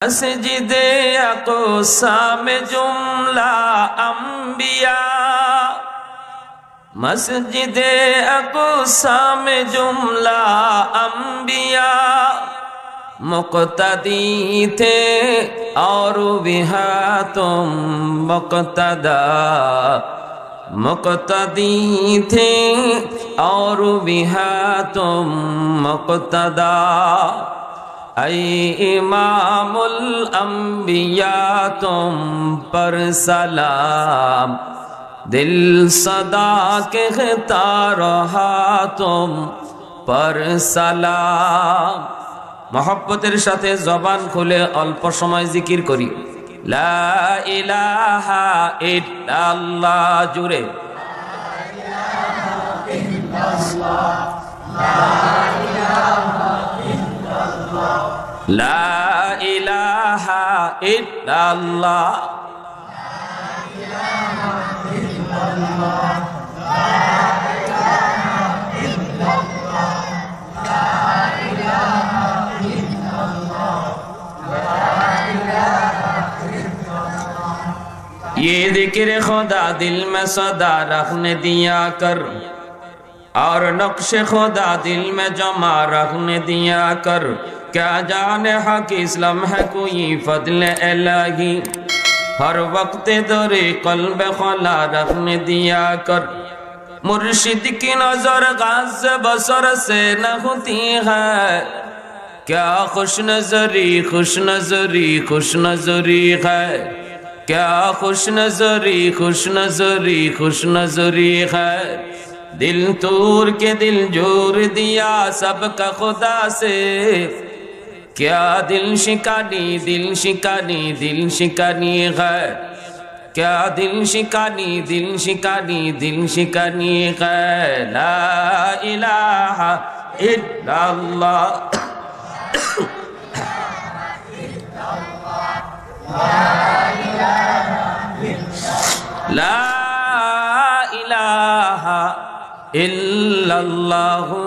मस्जिदे अक़सा में जुमला अंबिया, मस्जिदे अक़सा में जुमला अंबिया मुक़्तदी थे और बिहा तुम मुक़्तदा, मुक़्तदी थे और बिहा तुम मुक़्तदा। ऐ इमामुल अंबिया तुम पर सलाम, दिल सदा कहता रहा तुम पर सलाम। मोहब्बतेर साथे जबान खुले अल्प समय जिकिर करी ला इलाहा इल्लाल्लाह जुरे ला इलाहा इल्लल्लाह। ये जिक्र खुदा दिल में सदा रखने दिया कर, और नक्श खुदा दिल में जमा रखने दिया कर। क्या जाने हक इस्लाम है कोई फजल इलाही, हर वक्त दरे कल्ब खला रखने दिया कर। मुर्शिद की नजर गाज़ बसर से न होती है, क्या खुश नजरी खुश नजरी खुश नजरी है, क्या खुश नजरी खुश नजरी खुश नजरी है। दिल तूर के दिल जोर दिया सबका खुदा से, क्या दिल शिकानी दिल शिकानी दिल शिकानी है, क्या दिल शिकानी दिल शिकानी दिल शिकानी है। ला इलाहा इल्लल्लाह ला इलाहा इल्लल्लाहु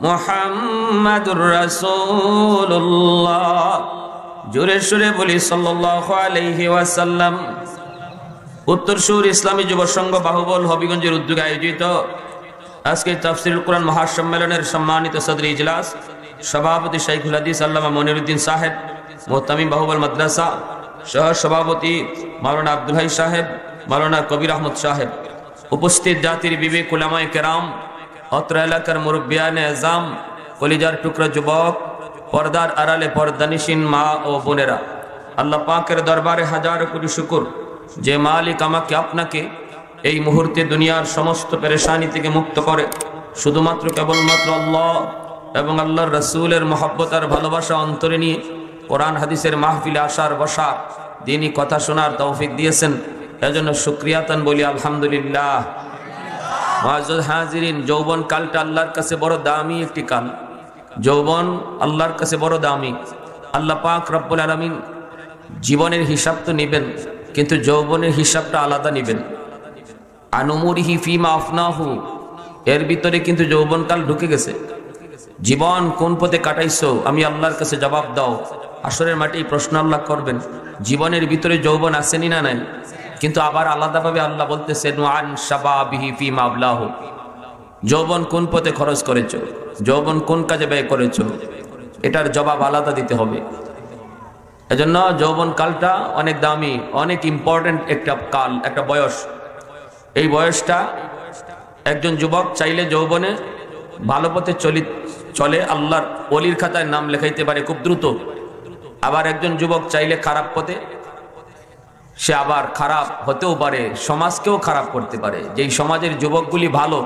मुहम्मदुर रसूलुल्लाह। जोरे सुरे बोली सल्लल्लाहु अलैहि वसल्लम। उत्तर सुर इस्लामी যুব সংঘ বাহুবল হবিগঞ্জের উদ্যোগে আয়োজিত আজকে তাফসীরুল কুরআন মহাসম্মেলনের সম্মানিত সদর ইজলাস সভাপতি শাইখুল হাদিস আল্লামা মনিরউদ্দিন সাহেব, মোহতামিম বাহুবল মাদ্রাসা সহ সভাপতি মাওলানা আব্দুল হাই সাহেব, মাওলানা কবির আহমদ সাহেব, উপস্থিত জাতির বিবেক উলামায়ে কেরাম, অত্র এলাকার মুরব্বিয়ানে আজম, কলিজার টুকরা যুবক, পর্দার আড়ালে পর্দানিশীন মা ও বোনেরা, আল্লাহ পাকের দরবারে হাজার কোটি শুকর যে মালিক আমাকে আপনাকে এই মুহূর্তে দুনিয়ার সমস্ত পেরেশানি থেকে মুক্ত করে শুধুমাত্র কেবলমাত্র আল্লাহ এবং আল্লাহর রাসূলের মহব্বত আর ভালোবাসা অন্তরে নিয়ে কোরআন হাদিসের মাহফিলে আসার বসার দ্বীনি কথা শোনার তৌফিক দিয়েছেন। এজন্য শুকরিয়াতান বলি আলহামদুলিল্লাহ। মুআজ্জাজ হাজিরিন, যৌবন কালটা আল্লাহর কাছে বড় দামি একটি কাল। যৌবন আল্লাহর কাছে বড় দামি। আল্লাহ পাক রব্বুল আলামিন জীবনের হিসাব তো নেবেন, কিন্তু যৌবনের হিসাবটা আলাদা নেবেন। আনুমুরিহি ফিমা আফনাহু, এর ভিতরে কিন্তু যৌবনকাল ঢুকে গেছে। জীবন কোন পথে কাটাইছো আমি আল্লাহর কাছে জবাব দাও। আসরের মাঠে প্রশ্ন আল্লাহ করবেন। জীবনের ভিতরে যৌবন আসেনি না নাই, কিন্তু আবার আলাদাভাবে আল্লাহ বলতেছেন ওয়ান শাবাবিহি ফিমা আবলাহু, যৌবন কোন পথে খরচ করেছো, যৌবন কোন কাজে ব্যয় করেছো, এটার জবাব আলাদা দিতে হবে। এজন্য যৌবন কালটা অনেক দামি, অনেক ইম্পর্টেন্ট একটা কাল, একটা বয়স। এই বয়সটা একজন যুবক চাইলে যৌবনে ভালো পথে চলে আল্লাহর ওলির খাতায় নাম লেখাইতে পারে খুব দ্রুত। আবার একজন যুবক চাইলে খারাপ পথে সে আবার খারাপ হতেও পারে, সমাজকেও খারাপ করতে পারে। যেই সমাজের যুবকগুলি ভালো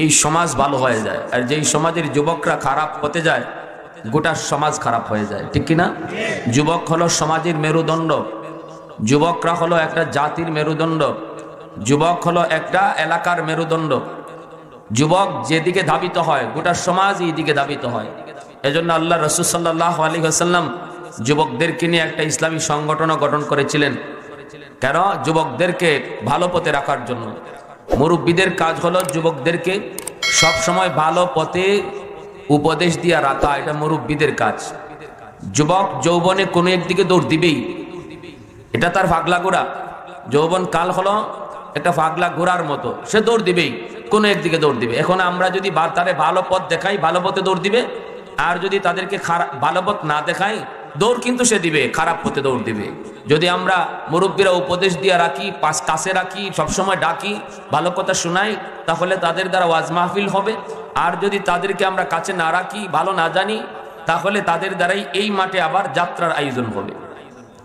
এই সমাজ ভালো হয়ে যায়, আর যেই সমাজের যুবকরা খারাপ হতে যায় গোটা সমাজ খারাপ হয়ে যায়, ঠিক কিনা? যুবক হলো সমাজের মেরুদণ্ড, যুবকরা হলো একটা জাতির মেরুদণ্ড, যুবক হলো একটা এলাকার মেরুদণ্ড। যুবক যেদিকে ধাবিত হয় গোটা সমাজ এই দিকে ধাবিত হয়। এজন্য আল্লাহ রাসূল সাল্লাল্লাহু আলাইহি ওয়াসাল্লাম যুবকদেরকে নিয়ে একটা ইসলামী সংগঠন গঠন করেছিলেন। কেন? যুবকদেরকে ভালো পথে রাখার জন্য। মুরব্বীদের কাজ হলো যুবকদেরকে সব সময় ভালো পথে উপদেশ দিয়া রাখা, এটা মুরব্বীদের কাজ। যুবক যৌবনে কোনো একদিকে দৌড় দিবেই, এটা তার পাগলা ঘোড়া। যৌবন কাল হলো একটা পাগলা ঘোড়ার মতো, সে দৌড় দিবেই, কোনো একদিকে দৌড় দিবে। এখন আমরা যদি তারে ভালো পথ দেখাই, ভালো পথে দৌড় দিবে, আর যদি তাদেরকে ভালো পথ না দেখাই, দৌড় কিন্তু সে দিবে, খারাপ পথে দৌড় দিবে। যদি আমরা মুরব্বীরা উপদেশ দিয়ে রাখি, কাছে রাখি, সবসময় ডাকি, ভালো কথা শোনাই, তাহলে তাদের দ্বারা ওয়াজ মাহফিল হবে। আর যদি তাদেরকে আমরা কাছে না রাখি, ভালো না জানি, তাহলে তাদের দ্বারাই এই মাঠে আবার যাত্রার আয়োজন হবে,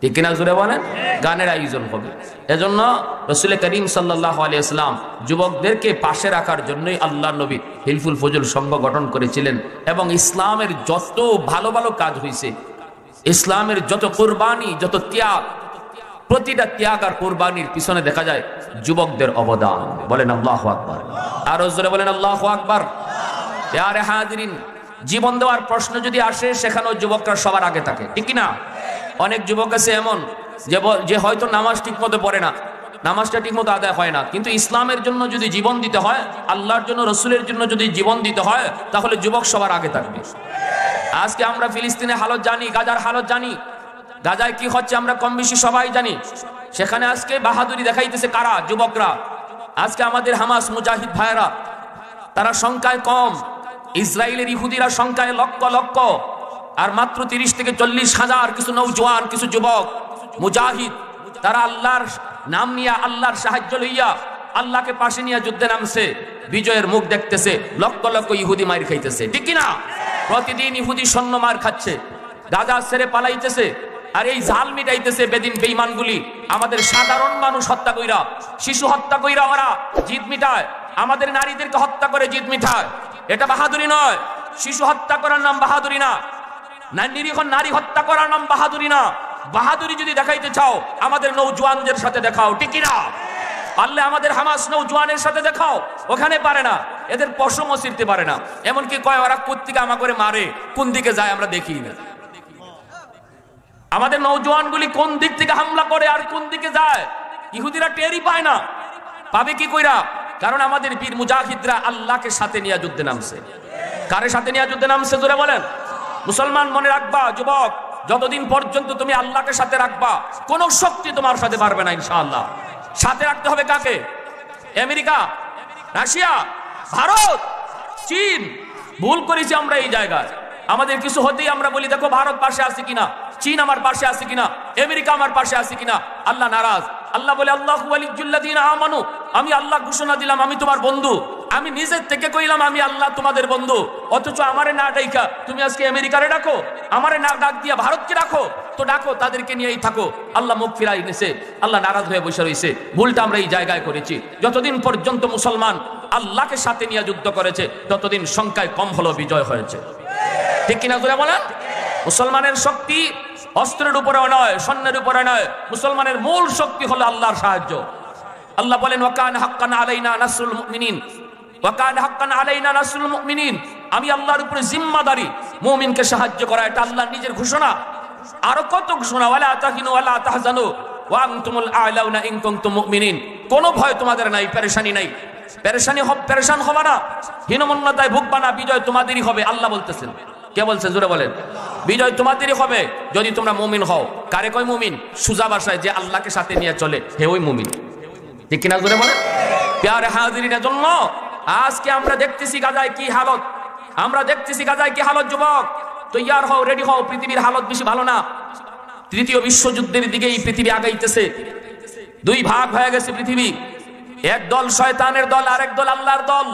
ঠিক কিনা জোরে বলেন, গানের আয়োজন হবে। এজন্য রাসূল করিম সাল্লাল্লাহু আলাইহি ওয়াসাল্লাম যুবকদেরকে পাশে রাখার জন্যই আল্লাহর নবী হিলফুল ফজল সংঘ গঠন করেছিলেন। এবং ইসলামের যত ভালো ভালো কাজ হয়েছে, ইসলামের যত কুরবানি, যত ত্যাগ, প্রতিটা ত্যাগ আর কুরবানির পিছনে দেখা যায় যুবকদের অবদান। বলেন আল্লাহু আকবার, আর জোরে বলেন আল্লাহু আকবার। প্যারে হাজিরিন, জীবন দেওয়ার প্রশ্ন যদি আসে, সেখানেও যুবকরা সবার আগে থাকে, ঠিক কিনা? অনেক যুবক আছে এমন যে হয়তো নামাজ ঠিক মতো পড়ে না, নামাজটা ঠিক মতো আদায় হয় না, কিন্তু ইসলামের জন্য যদি জীবন দিতে হয়, আল্লাহর জন্য, রসুলের জন্য যদি জীবন দিতে হয়, তাহলে যুবক সবার আগে থাকবে। আজকে আমরা ফিলিস্তিনের হালত জানি, গাজার হালত জানি, গাজায় কি হচ্ছে আমরা কম বেশি সবাই জানি। সেখানে আজকে বাহাদুরি দেখাইতেছে কারা? যুবকরা। আজকে আমাদের হামাস মুজাহিদ ভাইরা, তারা সংখ্যায় কম, ইসরায়েলের ইহুদিরা সংখ্যায় লক্ষ লক্ষ, আর মাত্র 30 থেকে 40 হাজার কিছু নওজোয়ান, কিছু যুবক মুজাহিদ, তারা আল্লাহর নাম নিয়ে, আল্লাহর সাহায্য লইয়া, আল্লাহকে পাশে নিয়ে যুদ্ধে নামছে, বিজয়ের মুখ দেখতেছে, লক্ষ লক্ষ ইহুদি মার খাইতেছে, ঠিক কিনা? প্রতিদিন ইহুদি সৈন্য মার খাচ্ছে, গাজা ছেড়ে পালাইতেছে, আর এই জাল মিটাইতেছে বেদিন বেঈমানগুলি। আমাদের সাধারণ মানুষ হত্যা কইরা, শিশু হত্যা কইরা ওরা জিদ মিটায়, আমাদের নারীদেরকে হত্যা করে জিদ মিটায়। এটা বাহাদুরি নয়। শিশু হত্যা করার নাম বাহাদুরি না, নিরীহ নারী হত্যা করার নাম বাহাদুরি না। বাহাদুরি যদি দেখাইতে চাও, আমাদের নৌজওয়ানদের সাথে দেখাও, ঠিক না? পারলে আমাদের হামাস নৌজওয়ানের সাথে দেখাও, ওখানে পারে না, এদের পশমও ছিঁড়তে পারে না। এমনকি কয় ওরা কোত্থেকে আমা করে মারে, কোন দিকে যায় আমরা দেখি না। আমাদের নৌজওয়ানগুলি কোন দিক থেকে হামলা করে আর কোন দিকে যায়, ইহুদিরা টেরই পায় না। পাবে কি কইরা? কারণ আমাদের বীর মুজাহিদরা আল্লাহকে সাথে নিয়ে যুদ্ধে নামছে। কারে সাথে নিয়ে যুদ্ধে নামছে জোরে বলেন? মুসলমান মনে রাখবা, যুবক, যতদিন পর্যন্ত তুমি আল্লাহকে সাথে রাখবা, কোন শক্তি তোমার সাথে পারবে না ইনশাআল্লাহ। সাথে রাখতে হবে কাকে? আমেরিকা, রাশিয়া, ভারত, চীন। ভুল করেছি আমরা এই জায়গায়। আমাদের কিছু হতেই আমরা বলি দেখো ভারত পাশে আছে কিনা, চীন আমার পাশে আছে কিনা, আমেরিকা আমার পাশে আছে কিনা। আল্লাহ নারাজ। আল্লাহ বলে আল্লাহু ওয়ালিয়্যুল্লাযীনা আমানু, আমি আল্লাহ ঘোষণা দিলাম আমি তোমার বন্ধু। আমি নিজের থেকে কইলাম আমি আল্লাহ তোমাদের বন্ধু, অথচ আমারে না ডাইকা তুমি আজকে আমেরিকারে ডাকো, আমারে না ডাক দিয়া ভারতকে রাখো। তো ডাকো, তাদেরকে নিয়েই থাকো। আল্লাহ মুখ ফিরাই নিছে, আল্লাহ নারাজ হয়ে বসে রয়েছে। ভুলটা আমরা এই জায়গায় করেছি। যতদিন পর্যন্ত মুসলমান আল্লাহকে সাথে নিয়ে যুদ্ধ করেছে, ততদিন সংখ্যায় কম হলো বিজয় হয়েছে, ঠিক কিনা জোরে বলেন? মুসলমানের শক্তি অস্ত্রের উপরে নয়, সৈন্যের উপরে নয়। মুসলমানের মূল শক্তি হলো আল্লাহর সাহায্য। আল্লাহ বলেন ওয়াকানা হাক্কান আলাইনা নাসরুল মুমিনিন, ওয়াকানা হাক্কান আলাইনা নাসরুল মুমিনিন। আমি আল্লাহর উপরে জিম্মাদারি মুমিনকে সাহায্য করা, এটা আল্লাহর নিজের ঘোষণা। আরো কত ঘোষণা, ওয়ালা তাহিনু ওয়ালা তাহজানু ওয়া আনতুমুল আ'লাউনা ইন কুনতুম মুমিনিন। কোনো ভয় তোমাদের নাই, পেরেশানি নাই। পেরেশান হবে না, হীনমন্যতায় ভুগবা না, বিজয় তোমাদেরই হবে। আল্লাহ বলতেছেন। কে বলছে জোরে বলেন? বিজয় তোমাদেরই হবে যদি তোমরা মুমিন হও। কারে কয় মুমিন? সুজা ভাষায় যে আল্লাহকে সাথে নিয়ে চলে, হে ওই মুমিন, ঠিক কিনা জোরে বলেন? প্যারে হাজিরিনের জন্য আজকে আমরা দেখতেছি গাজায় কি হালত, আমরা দেখতেছি গাজায় কি হালত। যুবক তৈয়ার হও, রেডি হও, পৃথিবীর হালত বেশি ভালো না। তৃতীয় বিশ্বযুদ্ধের দিকেই পৃথিবী আগাইতেছে। দুই ভাগ হয়ে গেছে পৃথিবী, এক দল শয়তানের দল, আরেক দল আল্লাহর দল।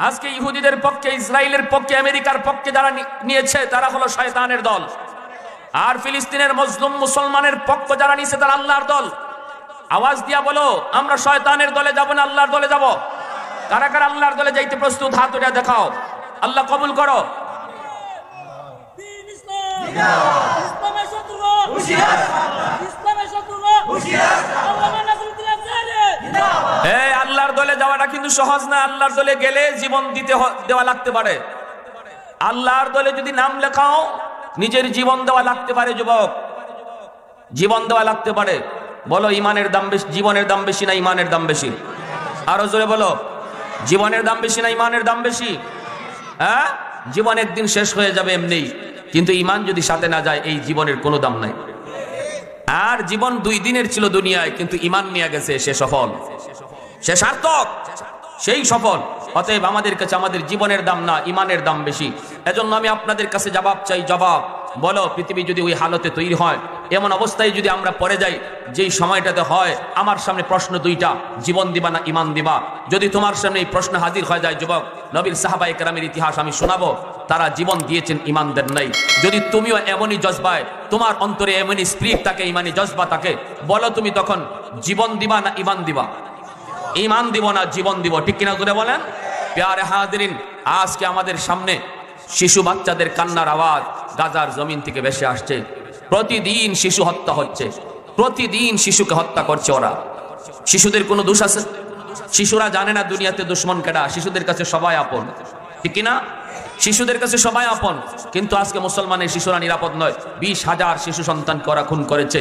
আজকে ইহুদিদের পক্ষে, ইসরায়েলের পক্ষে, আমেরিকার পক্ষে যারা নিয়েছে তারা হলো শয়তানের দল, আর ফিলিস্তিনের মজলুম মুসলমানের পক্ষ যারা নিয়েছে তারা আল্লাহর দল। আওয়াজ দিয়া বলো, আমরা শয়তানের দলে যাব না আল্লাহর দলে যাব? কারা কারা আল্লাহর দলে যাইতে প্রস্তুত? হাত উঠে দেখাও। আল্লাহ কবুল করো। আল্লাহর দলে যাওয়াটা কিন্তু সহজ না। আল্লাহর দলে গেলে জীবন দেওয়া লাগতে পারে। আল্লাহর দলে যদি নাম লেখাও, নিজের জীবন দেওয়া লাগতে পারে। যুবক, জীবন দেওয়া লাগতে পারে। বলো ইমানের দাম বেশি, জীবনের দাম বেশি না ইমানের দাম বেশি? আরো জোরে বলো, জীবনের দাম বেশি না ইমানের দাম বেশি? হ্যাঁ, জীবন একদিন শেষ হয়ে যাবে এমনি। কিন্তু ইমান যদি সাথে না যায় এই জীবনের কোনো দাম নাই। আর জীবন 2 দিনের ছিল দুনিয়ায়, কিন্তু ইমান নিয়ে গেছে, সে সফল, সে সার্থক, সেই সফল। অতএব আমাদের কাছে আমাদের জীবনের দাম না, ইমানের দাম বেশি। এজন্য আমি আপনাদের কাছে জবাব চাই, জবাব বলো, পৃথিবী যদি ওই হালতে তৈরি হয়, এমন অবস্থায় যদি আমরা পড়ে যাই যেই সময়টাতে হয় আমার সামনে প্রশ্ন 2টা, জীবন দিবা না ইমান দিবা, যদি তোমার সামনে এই প্রশ্ন হাজির হয়ে যায় যুবক, নবীর সাহাবায়ে কেরামের ইতিহাস আমি শোনাবো, তারা জীবন দিয়েছেন, ইমান দেন নাই। যদি তুমিও এমনই জজবায়, তোমার অন্তরে এমনই স্পিরিট থাকে, ইমানি জজবা থাকে, বলো তুমি তখন জীবন দিবা না ইমান দিবা? ইমান দিব না জীবন দিব, ঠিক কিনা জোরে বলেন। প্যারে হাজিরিন, আজকে আমাদের সামনে শিশু বাচ্চাদের কান্নার আওয়াজ গাজার জমিন থেকে ভেসে আসছে। প্রতিদিন শিশু হত্যা হচ্ছে, প্রতিদিন শিশুকে হত্যা করছে ওরা। শিশুদের কোনো দোষ আছে? শিশুরা জানে না দুনিয়াতে দুশ্মন কেডা, শিশুদের কাছে সবাই আপন, ঠিক কিনা? শিশুদের কাছে সবাই আপন, কিন্তু আজকে মুসলমানের শিশুরা নিরাপদ নয়। 20,000 শিশু সন্তানকে ওরা খুন করেছে।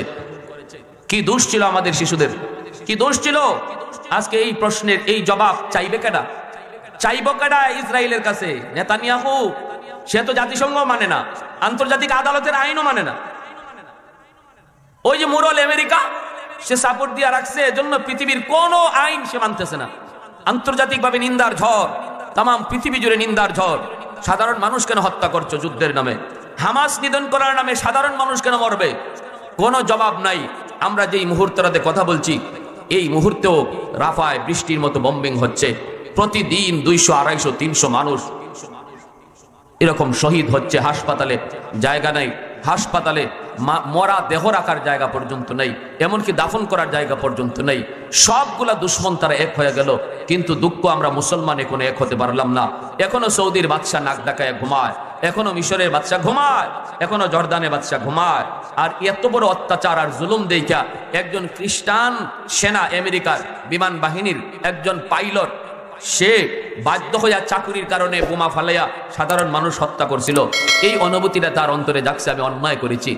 কি দোষ ছিল আমাদের শিশুদের, কি দোষ ছিল? আজকে এই প্রশ্নের এই জবাব চাইবে কেডা? চাইব কেডা ইসরায়েলের কাছে? নেতানিয়াহু, সে তো জাতিসংঘ মানে না, আন্তর্জাতিক আদালতের আইনও মানে না। ওই যে মুরল আমেরিকা, সে সাপোর্ট দিয়ে রাখছে, এজন্য পৃথিবীর কোন আইন সে মানতেছে না। আন্তর্জাতিকভাবে নিন্দার ঝড়, তাম পৃথিবী জুড়ে নিন্দার ঝড়। সাধারণ মানুষ কেন হত্যা করছো যুদ্ধের নামে? হামাস নিধন করার নামে সাধারণ মানুষ কেন মরবে? কোনো জবাব নাই। আমরা যেই মুহূর্তটাতে কথা বলছি, এই মুহূর্তেও রাফায় বৃষ্টির মতো বম্বিং হচ্ছে। প্রতিদিন 200, 250, 300 মানুষ এরকম শহীদ হচ্ছে। হাসপাতালে জায়গা নাই, হাসপাতালে মরা দেহ রাখার জায়গা পর্যন্ত নেই, এমনকি দাফন করার জায়গা পর্যন্ত নেই। সবগুলা দুশ্মন তারা এক হয়ে গেল, কিন্তু দুঃখ আমরা মুসলমান এখনো এক হতে পারলাম না। এখনো সৌদির বাদশা নাক ডাকায় ঘুমায়, এখনো মিশরের বাদশা ঘুমায়, এখনো জর্দানের বাদশা ঘুমায়। আর এত বড় অত্যাচার আর জুলুম দেখা একজন খ্রিস্টান সেনা, আমেরিকার বিমান বাহিনীর একজন পাইলট, সে বাধ্য হইয়া চাকুরির কারণে বোমা ফালাইয়া সাধারণ মানুষ হত্যা করছিল। এই অনুভূতিটা তার অন্তরে জাগছে, আমি অন্যায় করেছি।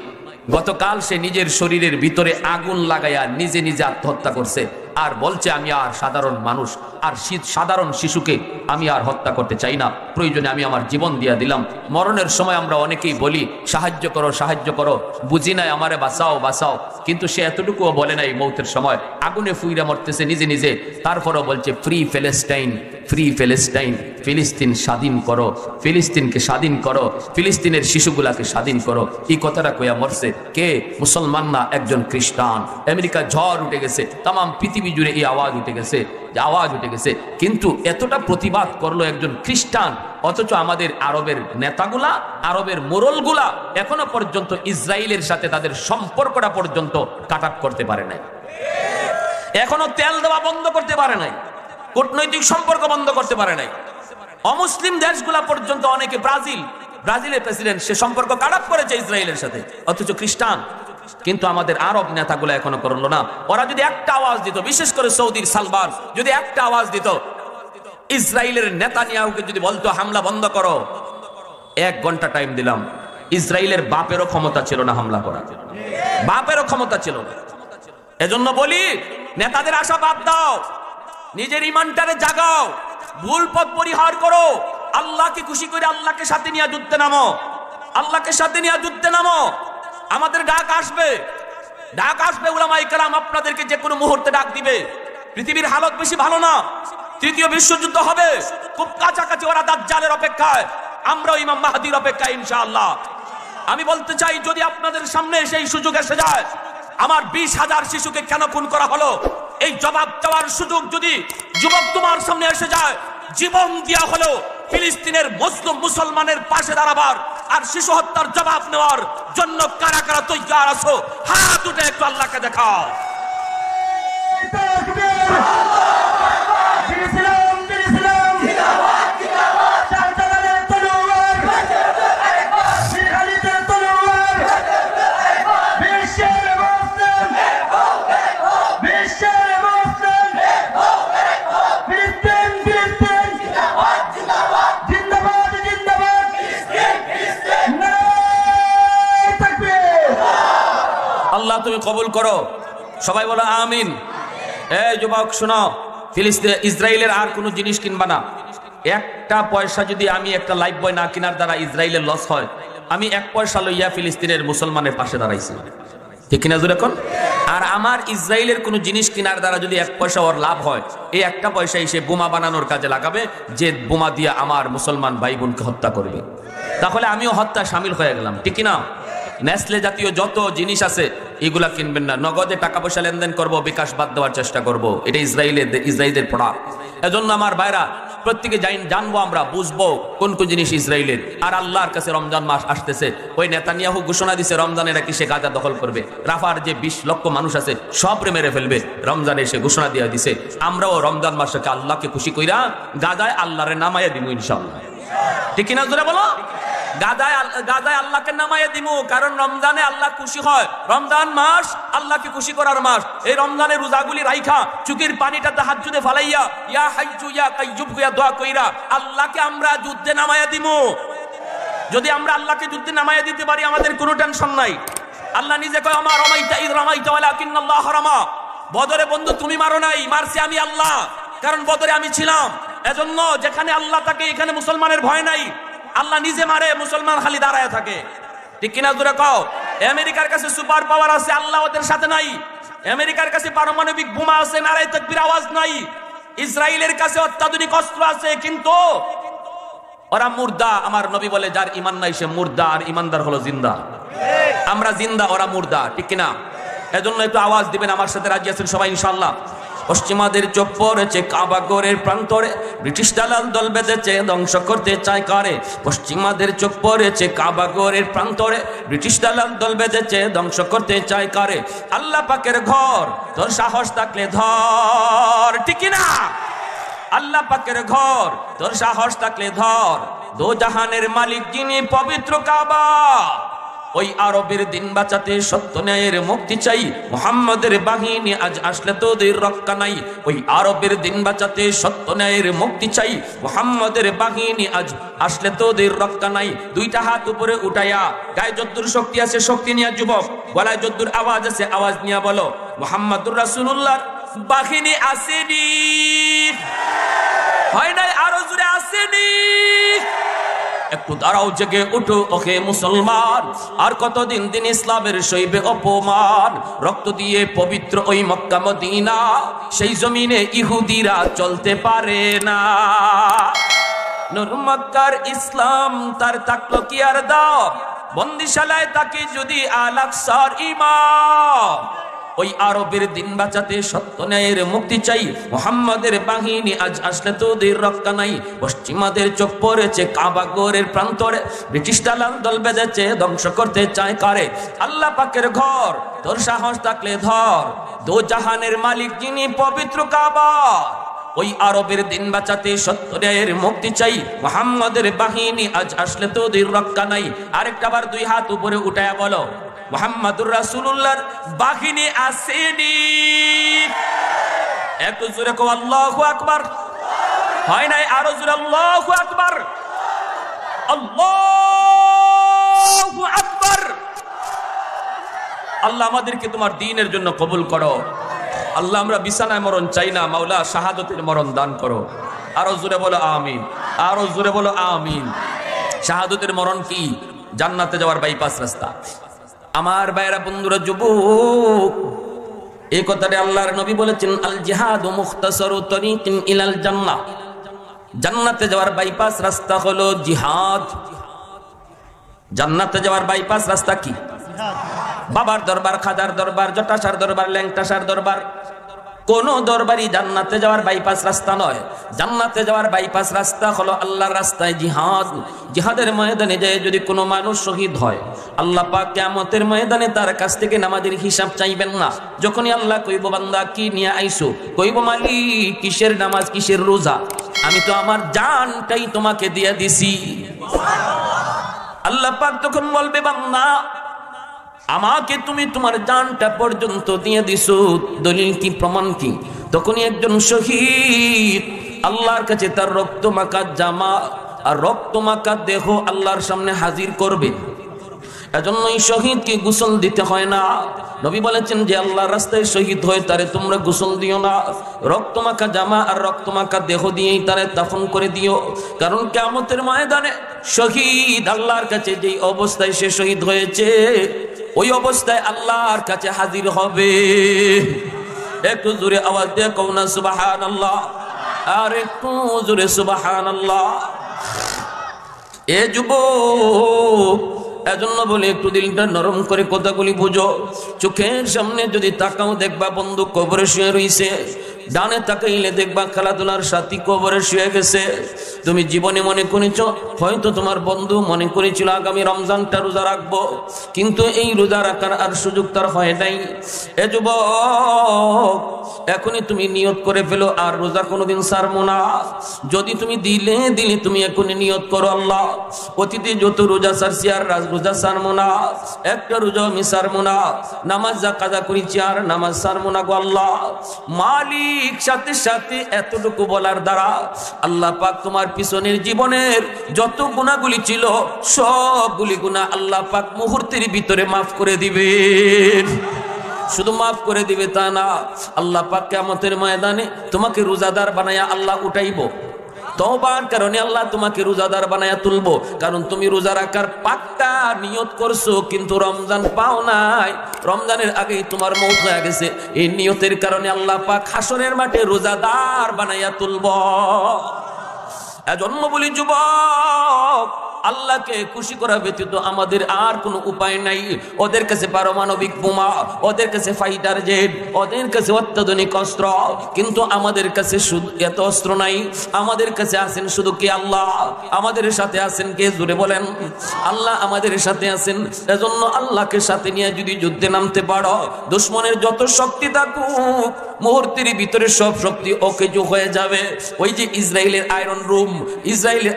গতকাল সে নিজের শরীরের ভিতরে আগুন লাগাইয়া নিজে নিজে আত্মহত্যা করছে, আর বলছে আমি আর সাধারণ মানুষ আর সাধারণ শিশুকে আমি আর হত্যা করতে চাই না, প্রয়োজনে আমি আমার জীবন দিয়া দিলাম। মরণের সময় আমরা অনেকেই বলি সাহায্য করো, সাহায্য করো, বুঝি নাই আমারে বাঁচাও, বাঁচাও, কিন্তু সে এতটুকুও বলে নাই মৌতের সময় আগুনে ফুইরা মরতেছে নিজে নিজে, তারপরও বলছে ফ্রি প্যালেস্টাইন, ফ্রি প্যালেস্টাইন, ফিলিস্তিন স্বাধীন করো, ফিলিস্তিনকে স্বাধীন করো, ফিলিস্তিনের শিশুগুলাকে স্বাধীন করো। এই কথাটা কইয়া মরছে কে? মুসলমান না, একজন খ্রিস্টান। আমেরিকা ঝড় উঠে গেছে, তাম পৃথিবী জুড়ে এই আওয়াজ উঠে গেছে, আওয়াজ উঠে গেছে। কিন্তু এতটা প্রতিবাদ করলো একজন খ্রিস্টান, অথচ আমাদের আরবের নেতাগুলা, আরবের মোরলগুলা এখনো পর্যন্ত ইসরায়েলের সাথে তাদের সম্পর্কটা পর্যন্ত কাট আপ করতে পারে নাই, এখনো তেল দেওয়া বন্ধ করতে পারে নাই, কূটনৈতিক সম্পর্ক বন্ধ করতে পারে নাই। অমুসলিম দেশগুলা পর্যন্ত, অনেকে ব্রাজিলের প্রেসিডেন্ট, সে সম্পর্ক কাট আপ করেছে ইসরায়েলের সাথে, অথচ খ্রিস্টান। কিন্তু আমাদের আরব নেতাগুলো এখনো করলো না। ওরা যদি একটা আওয়াজ দিত, বিশেষ করে সৌদির সালমান যদি একটা আওয়াজ দিত, ইসরায়েলের নেতানিয়াহুকে যদি বলতো হামলা বন্ধ করো, 1 ঘন্টা টাইম দিলাম। ইসরায়েলের বাপেরও ক্ষমতা ছিল না হামলা করা, বাপেরও ক্ষমতা ছিল না। এজন্য বলি, নেতাদের আশা বাদ দাও, নিজের ইমানটারে জাগাও, ভুল পথ পরিহার করো, আল্লাহকে খুশি করে আল্লাহকে সাথে নিয়ে যুদ্ধে নামো, আল্লাহকে সাথে নিয়ে যুদ্ধে নামো। আমাদের ডাক আসবে, ডাক আসবে, উলামায়ে কেরাম আপনাদেরকে যে কোনো মুহূর্তে ডাক দিবে। পৃথিবীর হালত বেশি ভালো না, 3য় বিশ্বযুদ্ধ হবে খুব কাছাকাছি। ওরা দাজ্জালের অপেক্ষায়, আমরাও ইমাম মাহদির অপেক্ষায় ইনশাআল্লাহ। আমি বলতে চাই, যদি আপনাদের সামনে সেই সুযোগ এসে যায়, আমার 20,000 শিশুকে কেন খুন করা হলো, এই জবাব দেওয়ার সুযোগ যদি যুবক তোমার সামনে এসে যায়, জীবন দেওয়া হলো ফিলিস্তিনের মুসলমানের পাশে দাঁড়াবার আর শিশু হত্যার জবাব নেওয়ার জন্য কারা কারা তৈরি আছো? হাত উঠে একটু আল্লাহকে দেখাও। আল্লাহ তুমি কবুল করো, সবাই বলো আমিন। এই যুবক শোনো, ইসরায়েলের আর কোনো জিনিস কিনবা না। একটা পয়সা যদি আমি একটা লাইফ বয় না কেনার দ্বারা ইসরায়েলের লস হয়, আমি 1 পয়সা লইয়া ফিলিস্তিনের মুসলমানের পাশে দাঁড়াইছি, ঠিক কিনা জোরে কোন? আর আমার ইসরায়েলের কোনো জিনিস কেনার দ্বারা যদি 1 পয়সা ওর লাভ হয়, এই 1টা পয়সাই সে বোমা বানানোর কাজে লাগাবে, যে বোমা দিয়ে আমার মুসলমান ভাই বোনকে হত্যা করবে। তাহলে আমিও হত্যা সামিল হয়ে গেলাম, ঠিক কিনা? নেসলে জাতীয় যত জিনিস আছে এগুলা কিনবেন না, নগদে টাকা পয়সা লেনদেন করবো, বিকাশ বাদ দেওয়ার চেষ্টা করব। এটা ইসরায়েলের প্রোডাক্ট। এজন্য আমার ভাইরা প্রত্যেকে জানবো, আমরা বুঝবো কোন কোন জিনিস ইসরায়েলের। আর আল্লাহর কাছে রমজান মাস আসতেছে, ওই নেতানিয়াহু ঘোষণা দিছে রমজানে নাকি সে গাজা দখল করবে, রাফার যে 20 লক্ষ মানুষ আছে সবরে মেরে ফেলবে, রমজানে সে ঘোষণা দিয়ে দিছে। আমরাও রমজান মাসে আল্লাহকে খুশি কইরা গাজায় আল্লাহরে নামাইয়া দিব ইনশাআল্লাহ, ঠিক কিনা জোরে বলো? গাজায় আল্লাহকে নামাইয়া দিব, কারণ রমজানে আল্লাহ খুশি হয়। রমজান মাস আল্লাহকে খুশি করার মাস। এই রমজানের রোজাগুলি রাইখা চুকির পানিটা তাহাজ্জুদে ফালাইয়া ইয়া হাইয়্যু ইয়া কাইয়্যুম কইয়া দোয়া কইরা আল্লাহকে আমরা যুদ্ধে নামাইয়া দিব। যদি আমরা আল্লাহকে যুদ্ধে নামাইয়া দিতে পারি, আমাদের কোনো টেনশন নাই। আল্লাহ নিজে কয় আমা রামাইতা ইয রামাইতা ওয়ালাকিন্নাল্লাহ রামা। বদরে বন্ধু তুমি মারো নাই, মারছি আমি আল্লাহ, কারণ বদরে আমি ছিলাম। এজন্য যেখানে আল্লাহ থাকে এখানে মুসলমানের ভয় নাই। আল্লাহ নিজে মারে, মুসলমান খালি দাঁড়ায় থাকে, ঠিক কিনা জোরে কও? আমেরিকার কাছে সুপার পাওয়ার আছে, আল্লাহ ওদের সাথে নাই। আমেরিকার কাছে পারমাণবিক বোমা আছে, নারায়ে তাকবীর আওয়াজ নাই। ইসরায়েলের কাছে অত্যাধুনিক অস্ত্র আছে, কিন্তু ওরা মুর্দা। আমার নবী বলে যার ঈমান নাই সে মুর্দা, আর ঈমানদার হলো জিন্দা। আমরা জিন্দা, ওরা মুর্দা, ঠিক কিনা? এজন্য একটু আওয়াজ দিবেন, আমার সাথে রাজি আছেন সবাই ইনশাআল্লাহ? পশ্চিমাদের চোখ পড়েছে কাবা ঘরের প্রান্তরে, ব্রিটিশ দালাল দল বেঁধেছে ধ্বংস করতে চায় কারে। পশ্চিমাদের চোখ পড়েছে কাবা ঘরের প্রান্তরে, ব্রিটিশ দালাল দল বেঁধেছে ধ্বংস করতে চায় কারে। আল্লাহ পাকের ঘর, তোর সাহস থাকলে ধর, ঠিক না? আল্লাহ পাকের ঘর, তোর সাহস থাকলে ধর। দো জাহানের মালিক যিনি, পবিত্র কাবা। ওই আরবের দিন বাঁচাতে সত্য ন্যায়ের মুক্তি চাই, মুহাম্মাদের বাহিনী আজ আসলে তোদের রক্ষা নাই। ওই আরবের দিন বাঁচাতে সত্য ন্যায়ের মুক্তি চাই, মুহাম্মাদের বাহিনী আজ আসলে তোদের রক্ষা নাই। 2টা হাত উপরে উঠাইয়া, গায়ে যদ্দুর শক্তি আছে শক্তি নিয়ে যুবক, গলায় যদ্দুর আওয়াজ আছে আওয়াজ নিয়ে বলো, মুহাম্মাদুর রাসূলুল্লাহর বাহিনী আসেনি, হয় নাই? আরো জোরে আসেনি? একটু দাঁড়াও, জেগে উঠো ওহে মুসলমান। আর কতদিন দিন ইসলামের সইবে অপমান? রক্ত দিয়ে পবিত্র ওই মক্কা মদিনা, সেই জমিনে ইহুদিরা চলতে পারে না। নূর মক্কার ইসলাম তার থাকলো কি আর দাও, বন্দিশালায় তাকে যদি আল আকসার ইমাম। ওই আরবের দিন বাঁচাতে সত্য ন্যায়ের মুক্তি চাই, মুহাম্মাদের বাহিনী আজ আসলে তোদের রক্ষা নাই। পশ্চিমাদের চোখ পড়েছে কাবা ঘরের প্রান্তরে, ব্রিটিশ দালাল দল বেঁধেছে ধ্বংস করতে চায় কারে। আল্লাহ পাকের ঘর, তোর সাহস থাকলে ধর। দো জাহানের মালিক যিনি, পবিত্র কাবা। ওই আরবের দিন বাঁচাতে সত্য ন্যায়ের মুক্তি চাই, মুহাম্মাদের বাহিনী আজ আসলে তোদের রক্ষা নাই। আরেকটা বার 2 হাত উপরে উঠায়া বলো, মুহাম্মাদুর রাসূলুল্লাহর বাহিনী আসেনি। একটু জোরে কও আল্লাহু আকবার। হয় নাই? আরো জোরে আল্লাহু আকবার, আল্লাহু আকবার। আল্লাহ আমাদেরকে তোমার দ্বীনের জন্য কবুল করো। আল্লাহ আমরা বিছানায় মরণ চাই না, মাওলা শাহাদাতের মরণ দান করো। আরো জোরে বলো আমিন, আরো জোরে বলো আমিন। শাহাদাতের মরণ কি? জান্নাতে যাওয়ার বাইপাস রাস্তা। আমার ভাইরা বন্ধুরা যুবক, এই কথাটা আল্লাহর নবী বলেছেন, আল জিহাদু মুখতাসারু তরিকিন ইলাল জান্নাহ। জান্নাতে যাওয়ার বাইপাস রাস্তা হলো জিহাদ। জান্নাতে যাওয়ার বাইপাস রাস্তা কি? বাবার দরবার, খাজার দরবার, জটাসার দরবার, ল্যাংটাসার দরবার, কোন দরবারই জান্নাতে যাওয়ার বাইপাস রাস্তা নয়। জান্নাতে যাওয়ার বাইপাস রাস্তা হলো আল্লাহর রাস্তায় জিহাদ। জিহাদের ময়দানে যায় যদি কোনো মানুষ শহীদ হয়, আল্লাহ পাক কিয়ামতের ময়দানে তার কাছ থেকে নামাজের হিসাব চাইবেন না। যখনই আল্লাহ কইব বান্দা কি নিয়ে আইছো, কইব মালিক কিসের নামাজ কিসের রোজা, আমি তো আমার জানটাই তোমাকে দিয়ে দিছি। আল্লাহ পাক তখন বলবে বান্দা আমাকে তুমি তোমার জানটা পর্যন্ত দিয়ে দিছো, দলিল কি প্রমাণ কি? তখনই একজন শহীদ আল্লাহর কাছে তার রক্ত মাখা জামা আর রক্ত মাখা দেহ আল্লাহর সামনে হাজির করবে এজন্যই শহীদকে গোসল দিতে হয় না। নবী বলেছেন যে আল্লাহর রাস্তায় শহীদ হয়ে তারে তোমরা গোসল দিও না, রক্তমাখা জামা আর রক্তমাখা দেহ দিয়েই তারে দাফন করে দিও। কারণ কিয়ামতের ময়দানে শহীদ আল্লাহর কাছে যেই অবস্থায় সে শহীদ হয়েছে ওই অবস্থায় আল্লাহর কাছে হাজির হবে। একটু জোরে আওয়াজ দিয়ে কও না সুবহানাল্লাহ, আর একটু জোরে সুবহানাল্লাহ। এ যুবক, এজন্য বলে একটু দিলটা নরম করে কথাগুলি বুঝো। চোখের সামনে যদি তাকাও দেখবা বন্ধু কবরে শুয়ে রইছে, ডানে তাকাইলে দেখবা খেলাধুলার সাথী কবরে শুয়ে গেছে। তুমি জীবনে মনে করেছ হয়তো তোমার বন্ধু মনে করেছিল আগামী রমজানটা রোজা রাখবো, কিন্তু এই রোজা রাখার আর সুযোগ তার হয় নাই। এ যুবক, এখনই তুমি নিয়ত করে ফেলো আর রোজা কোনোদিন ছাড়বো না। যদি তুমি দিলে তুমি এখনই নিয়ত করো, আল্লাহ অতীতে যত রোজা ছাড়ছি আর রোজা ছাড়বো না, একটা রোজা আমি ছাড়বো না। নামাজ যা কাজা করেছি আর নামাজ ছাড়বো না গো আল্লাহ। মালিক সাথে সাথে এতটুকু বলার দ্বারা আল্লাহ পাক তোমার পিছনের জীবনের যত গুনাহগুলি ছিল সবগুলি গুনাহ আল্লাহ পাক মুহূর্তের ভিতরে মাফ করে দিবেন। শুধু মাফ করে দিবে তা না, আল্লাহ পাক কিয়ামতের ময়দানে তোমাকে রোজাদার বানায়া আল্লাহ উঠাইবো। তওবার কারণে আল্লাহ তোমাকে রোজাদার বানায়া তুলবো, কারণ তুমি রোজা রাখার পাক্কা নিয়ত করছো কিন্তু রমজান পাও নাই, রমজানের আগেই তোমার মওত হয়ে গেছে। এই নিয়তের কারণে আল্লাহ পাক হাসরের মাঠে রোজাদার বানায়া তুলবো। এজন্য বলি যুবক, আল্লাহকে খুশি করা ব্যতীত আমাদের আর কোনো উপায় নাই। ওদের কাছে পারমাণবিক বোমা, ওদের কাছে ফাইটার জেট, ওদের কাছে অত্যাধুনিক অস্ত্র, কিন্তু আমাদের কাছে শুধু এত অস্ত্র নাই। আমাদের কাছে আছেন শুধু কে? আল্লাহ। আমাদের সাথে আছেন কে? জোরে বলেন। আল্লাহ আমাদের সাথে আছেন। এজন্য আল্লাহকে সাথে নিয়ে যদি যুদ্ধে নামতে পারো, দুশমনের যত শক্তি থাকুক মুহূর্তের ভিতরে সব শক্তি অকেজো হয়ে যাবে। ওই যে ইসরায়েলের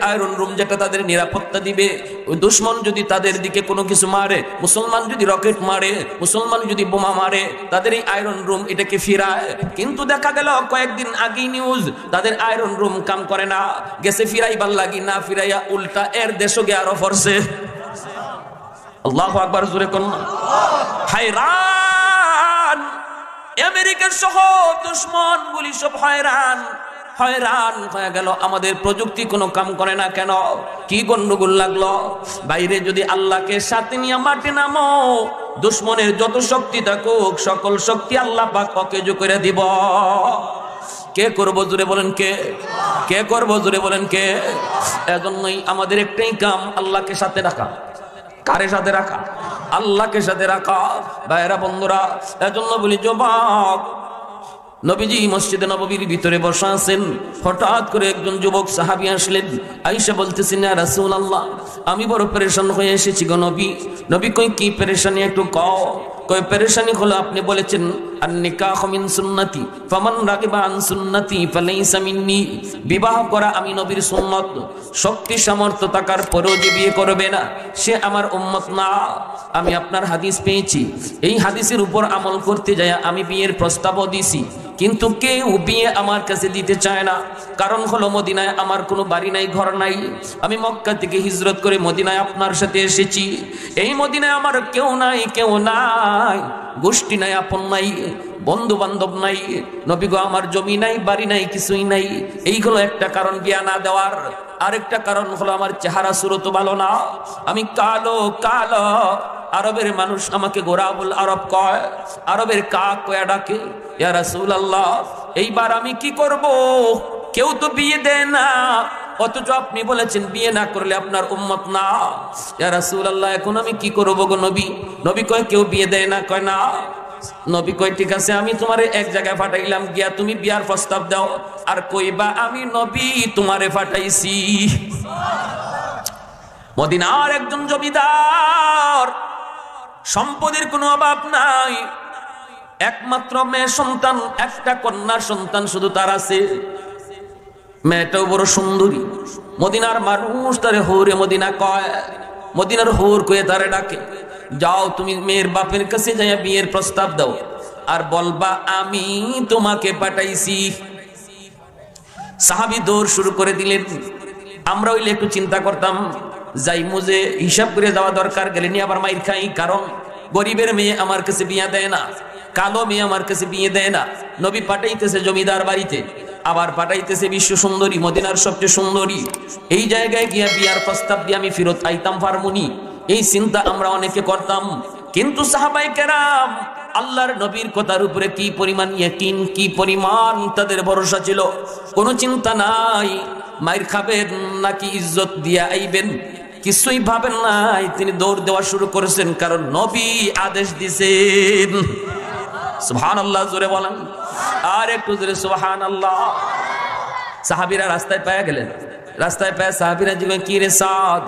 আয়রন রুম যেটা তাদের নিরাপত্তা দিবে, ওই দুশমন যদি তাদের দিকে কোনো কিছু মারে, মুসলমান যদি রকেট মারে, মুসলমান যদি বোমা মারে, তাদের এই আয়রন রুম এটাকে ফিরায়। কিন্তু দেখা গেল কয়েকদিন আগেই নিউজ, তাদের আয়রন রুম কাম করে না, গেছে ফিরাইবার লাগি, না ফিরাইয়া উল্টা এর দেশে গে আরো ফরছে। আল্লাহু আকবার, জোরে কোন হায়রান। আমেরিকার সহ দুশমন গুলি সব হয়রান হয়ে গেল। আমাদের প্রযুক্তি কোনো কাম করে না কেন? কি গন্ডগোল লাগলো? বাইরে যদি আল্লাহকে সাথে নিয়ে মাঠে নামো, দুশমনের যত শক্তি থাকুক সকল শক্তি আল্লাহ পাক অকেজো করে দিব। কে করবো জোরে বলেন? কে করবো জোরে বলেন? কে? এজন্যই আমাদের একটাই কাম, আল্লাহকে সাথে রাখা। কারে সাথে রাখা? আল্লাহকে সাথে রাখা। ভাইরা বন্ধুরা, এজন্য বলি যুবক, নবীজি মসজিদে নববীর ভিতরে বসা আছেন, হঠাৎ করে একজন যুবক সাহাবী আসলেন। আয়েশা বলতেছেন, ইয়া রাসূলুল্লাহ, আমি বড় পেরেশান হয়ে এসেছি গো নবী। নবী কই কি পেরেশানি একটু কও। কই পেরেশানি হলো আপনি বলেছেন আন-নিকাহু মিন সুন্নতি ফামান রাগিবা আন সুন্নতি ফালাইসা মিন্নি। বিবাহ করা আমি নবীর সুন্নত। শক্তি সামর্থ্য থাকার পরেও যে বিয়ে করবে না সে আমার উম্মত না। আমি আপনার হাদিস পেয়েছি, এই হাদিসের উপর আমল করতে যায় আমি বিয়ের প্রস্তাবও দিছি, কিন্তু কেউ বিয়ে আমার কাছে দিতে চায় না। কারণ হলো মদিনায় আমার কোনো বাড়ি নাই, ঘর নাই। আমি মক্কা থেকে হিজরত করে মদিনায় আপনার সাথে এসেছি। এই মদিনায় আমার কেউ নাই, গোষ্ঠী নাই, আপন নাই, বন্ধু বান্ধব নাই। নবী গো, আমার জমি নাই, বাড়ি নাই, কিছুই নাই। এই হলো একটা কারণ বিয়া না দেওয়ার। আরেকটা কারণ হলো আমার চেহারা সুরত ভালো না, আমি কালো। আরবের মানুষ আমাকে গোরাবুল আরব কয়, আরবের কাক কয়া ডাকে। ইয়া রাসূলুল্লাহ, এইবার আমি কি করব? কেউ তো বিয়ে দেয় না, অথচ আপনি বলেছেন বিয়ে না করলে আপনার উম্মত না। ইয়া রাসূলুল্লাহ, এখন আমি কি করব গো নবী? নবী কয় কেউ বিয়ে দেয় না। কয় না। নবী কয় ঠিক আছে, আমি তোমারে এক জায়গায় পাঠাইলাম, গিয়া তুমি বিয়ার প্রস্তাব দাও। আর কইবা আমি নবী তোমারে পাঠাইছি। মদিনার একজন জমিদার, সম্পদের কোনো অভাব নাই, একমাত্র মেয়ে সন্তান, একটা কন্যা সন্তান শুধু তার আছে। মেয়েটাও বড় সুন্দরী। মদিনার মানুষ তারে হৌরে মদিনা কয়, মদিনার হৌর কয়ে তারে ডাকে। যাও তুমি মেয়ের বাপের কাছে যাইয়া বিয়ের প্রস্তাব দাও আর বলবা আমি তোমাকে পাঠাইছি। সাহাবী দৌড় শুরু করে দিলেন। আমরা হইলে একটু চিন্তা করতাম, যাই মুজে হিসাব করে যাওয়া দরকার, গেলে নিয়ে আবার মাইর খাই। কারণ গরিবের মেয়ে আমার কাছে বিয়া দেয় না, কালো মেয়ে আমার কাছে বিয়ে দেয় না। নবী পাঠাইতেছে জমিদার বাড়িতে, আবার পাঠাইতেছে বিশ্ব সুন্দরী, মদিনার সবচেয়ে সুন্দরী। এই জায়গায় গিয়া বিয়ার প্রস্তাব দিয়ে আমি ফেরত আইতাম পারমুনি, এই চিন্তা আমরা অনেকে করতাম। কিন্তু সাহাবায়ে কেরাম আল্লাহর নবীর কথার উপরে কি পরিমাণ ইয়াকিন, কি পরিমাণ তাদের ভরসা ছিল। কোনো চিন্তা নাই মাইর খাবেন নাকি ইজ্জত দিয়া আইবেন, কিছুই ভাবেন নাই। তিনি দৌড় দেওয়া শুরু করেছেন, কারণ নবী আদেশ দিছেন। সুবহানাল্লাহ জোরে বলেন, আর একটু জোরে সুবহানাল্লাহ। সাহাবীরা রাস্তায় পায়া গেলেন, রাস্তায় পায়া সাহাবীরা জিজ্ঞাসা, কি রে সাদ,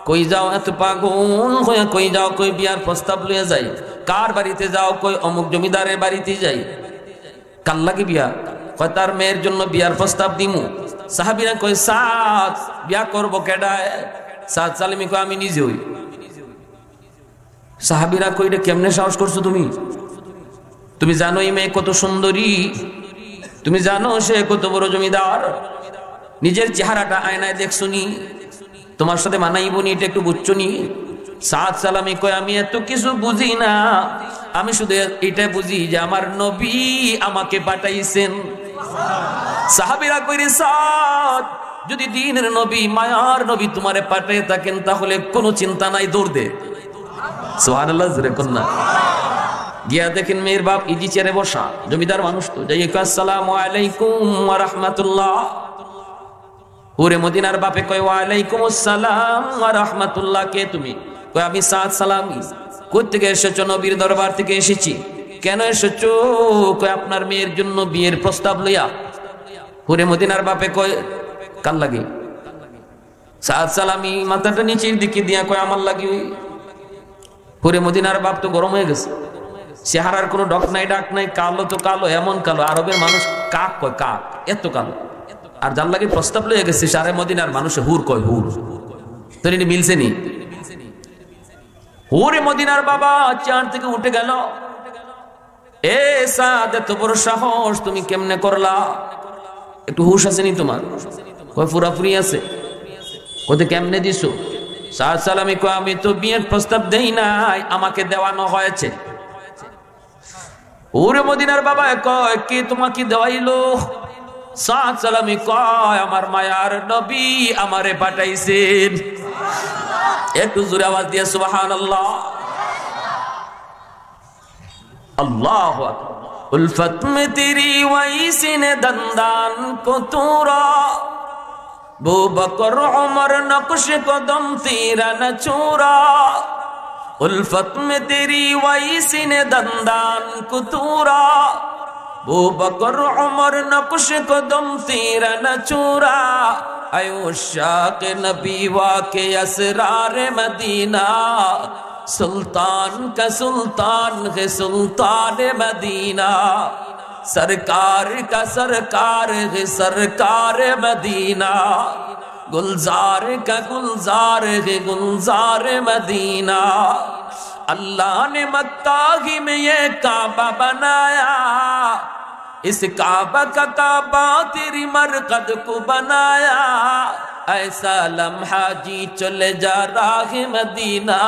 কই যাও এত পাগল হয়ে, কই যাও? কই বিয়ার প্রস্তাব লইয়া যাই। কার বাড়িতে যাও? কই অমুক জমিদারের বাড়িতে যাই। কার লাগে বিয়া? কয় তার মেয়ের জন্য বিয়ার প্রস্তাব দিমু। সাহাবীরা কই সাদ বিয়া করবো কেডায়? সাদ সালিমি কয় আমি নিজে হই। সাহাবীরা কই রে কেমনে সাহস করছো তুমি? তুমি জানো এই মেয়ে কত সুন্দরী, তুমি জানো সে কত বড় জমিদার, নিজের চেহারাটা আয়নায় দেখছনি, তোমার সাথে মানাইবনি, এটা একটু বুঝছনি? সাদ সালামি কয় আমি এত কিছু বুঝি না, আমি শুধু এটা বুঝি যে আমার নবী আমাকে পাঠাইছেন। সাহাবীরা কই রে সাদ, যদি দ্বীনের নবী, মায়ার নবী তোমারে পাঠিয়ে থাকেন তাহলে কোনো চিন্তা নাই, দৌড় দে। সুবহানাল্লাহ জোরে কন্যা। গিয়া দেখেন মেয়ের বাপ ইজি চেয়ারে বসা, জমিদার মানুষ তো, যাই আসসালামু আলাইকুম ওয়া রাহমাতুল্লাহ। ওরে মদিনার বাপে কয় ওয়া আলাইকুম আসসালাম ওয়া রাহমাতুল্লাহ। কে তুমি? কয় আমি সাদ সালামি। কই থেকে এসেছো? নবীর দরবার থেকে এসেছি। কেন এসেছো? কয় আপনার মেয়ের জন্য বিয়ের প্রস্তাব লইয়া। ওরে মদিনার বাপে কয় কার লাগি? সাদ সালামি মাথাটা নিচের দিকে দিয়া কয় আমার লাগি। ওরে মদিনার বাপ তো গরম হয়ে গেছে, চেহারার কোনো ডক নাই, ডাক নাই, কালো তো কালো, এমন কালো আরবের মানুষ কাক কয়, কাক এত কালো। আর যার লাগে প্রস্তাব লয়ে গেছে সারে মদিনার মানুষে হুর কয়, হুর। তো মিলছে নি? হুরে মদিনার বাবা চেয়ার থেকে উঠে গেল। এ সাদ এত বড় সাহস তুমি কেমনে করলা? একটু হুশ আসেনি তোমার? কয় পুরাপুরি আছে। কোথায় কেমনে দিছো? সাদ সালামি কয় আমি তো বিয়ের প্রস্তাব দেই নাই, আমাকে দেওয়ানো হয়েছে। ওরে মদিনার বাবা কয় কে তোমাকে দেওয়াইলো? সাদ সালামি কয় আমার মায়ার নবী আমারে পাঠাইছেন। একটু জোরে আওয়াজ দিয়ে সুবহানাল্লাহ। আল্লাহু আকবার। উলফত মে তেরি ওয়াইসি নে দন্দান কো তুরা, বু বকর উমর নকশ কদম তেরা ন চুরা। उल्फत में तेरी वैसी ने दंदान कुतूरा, वो बकर उमर नक्श कदम तेरा न चूरा। आयुशाक नबी वाके असरार मदीना, सुल्तान का सुल्तान है सुल्तान मदीना, सरकार का सरकार है सरकार मदीना, गुलजार का गुलजार है गुलजार मदीना। अल्लाह ने मक्का ही में ये काबा बनाया, इस काबा का काबा तेरी मरकद को बनाया। ऐसा लम्हा जी चले जा राह मदीना,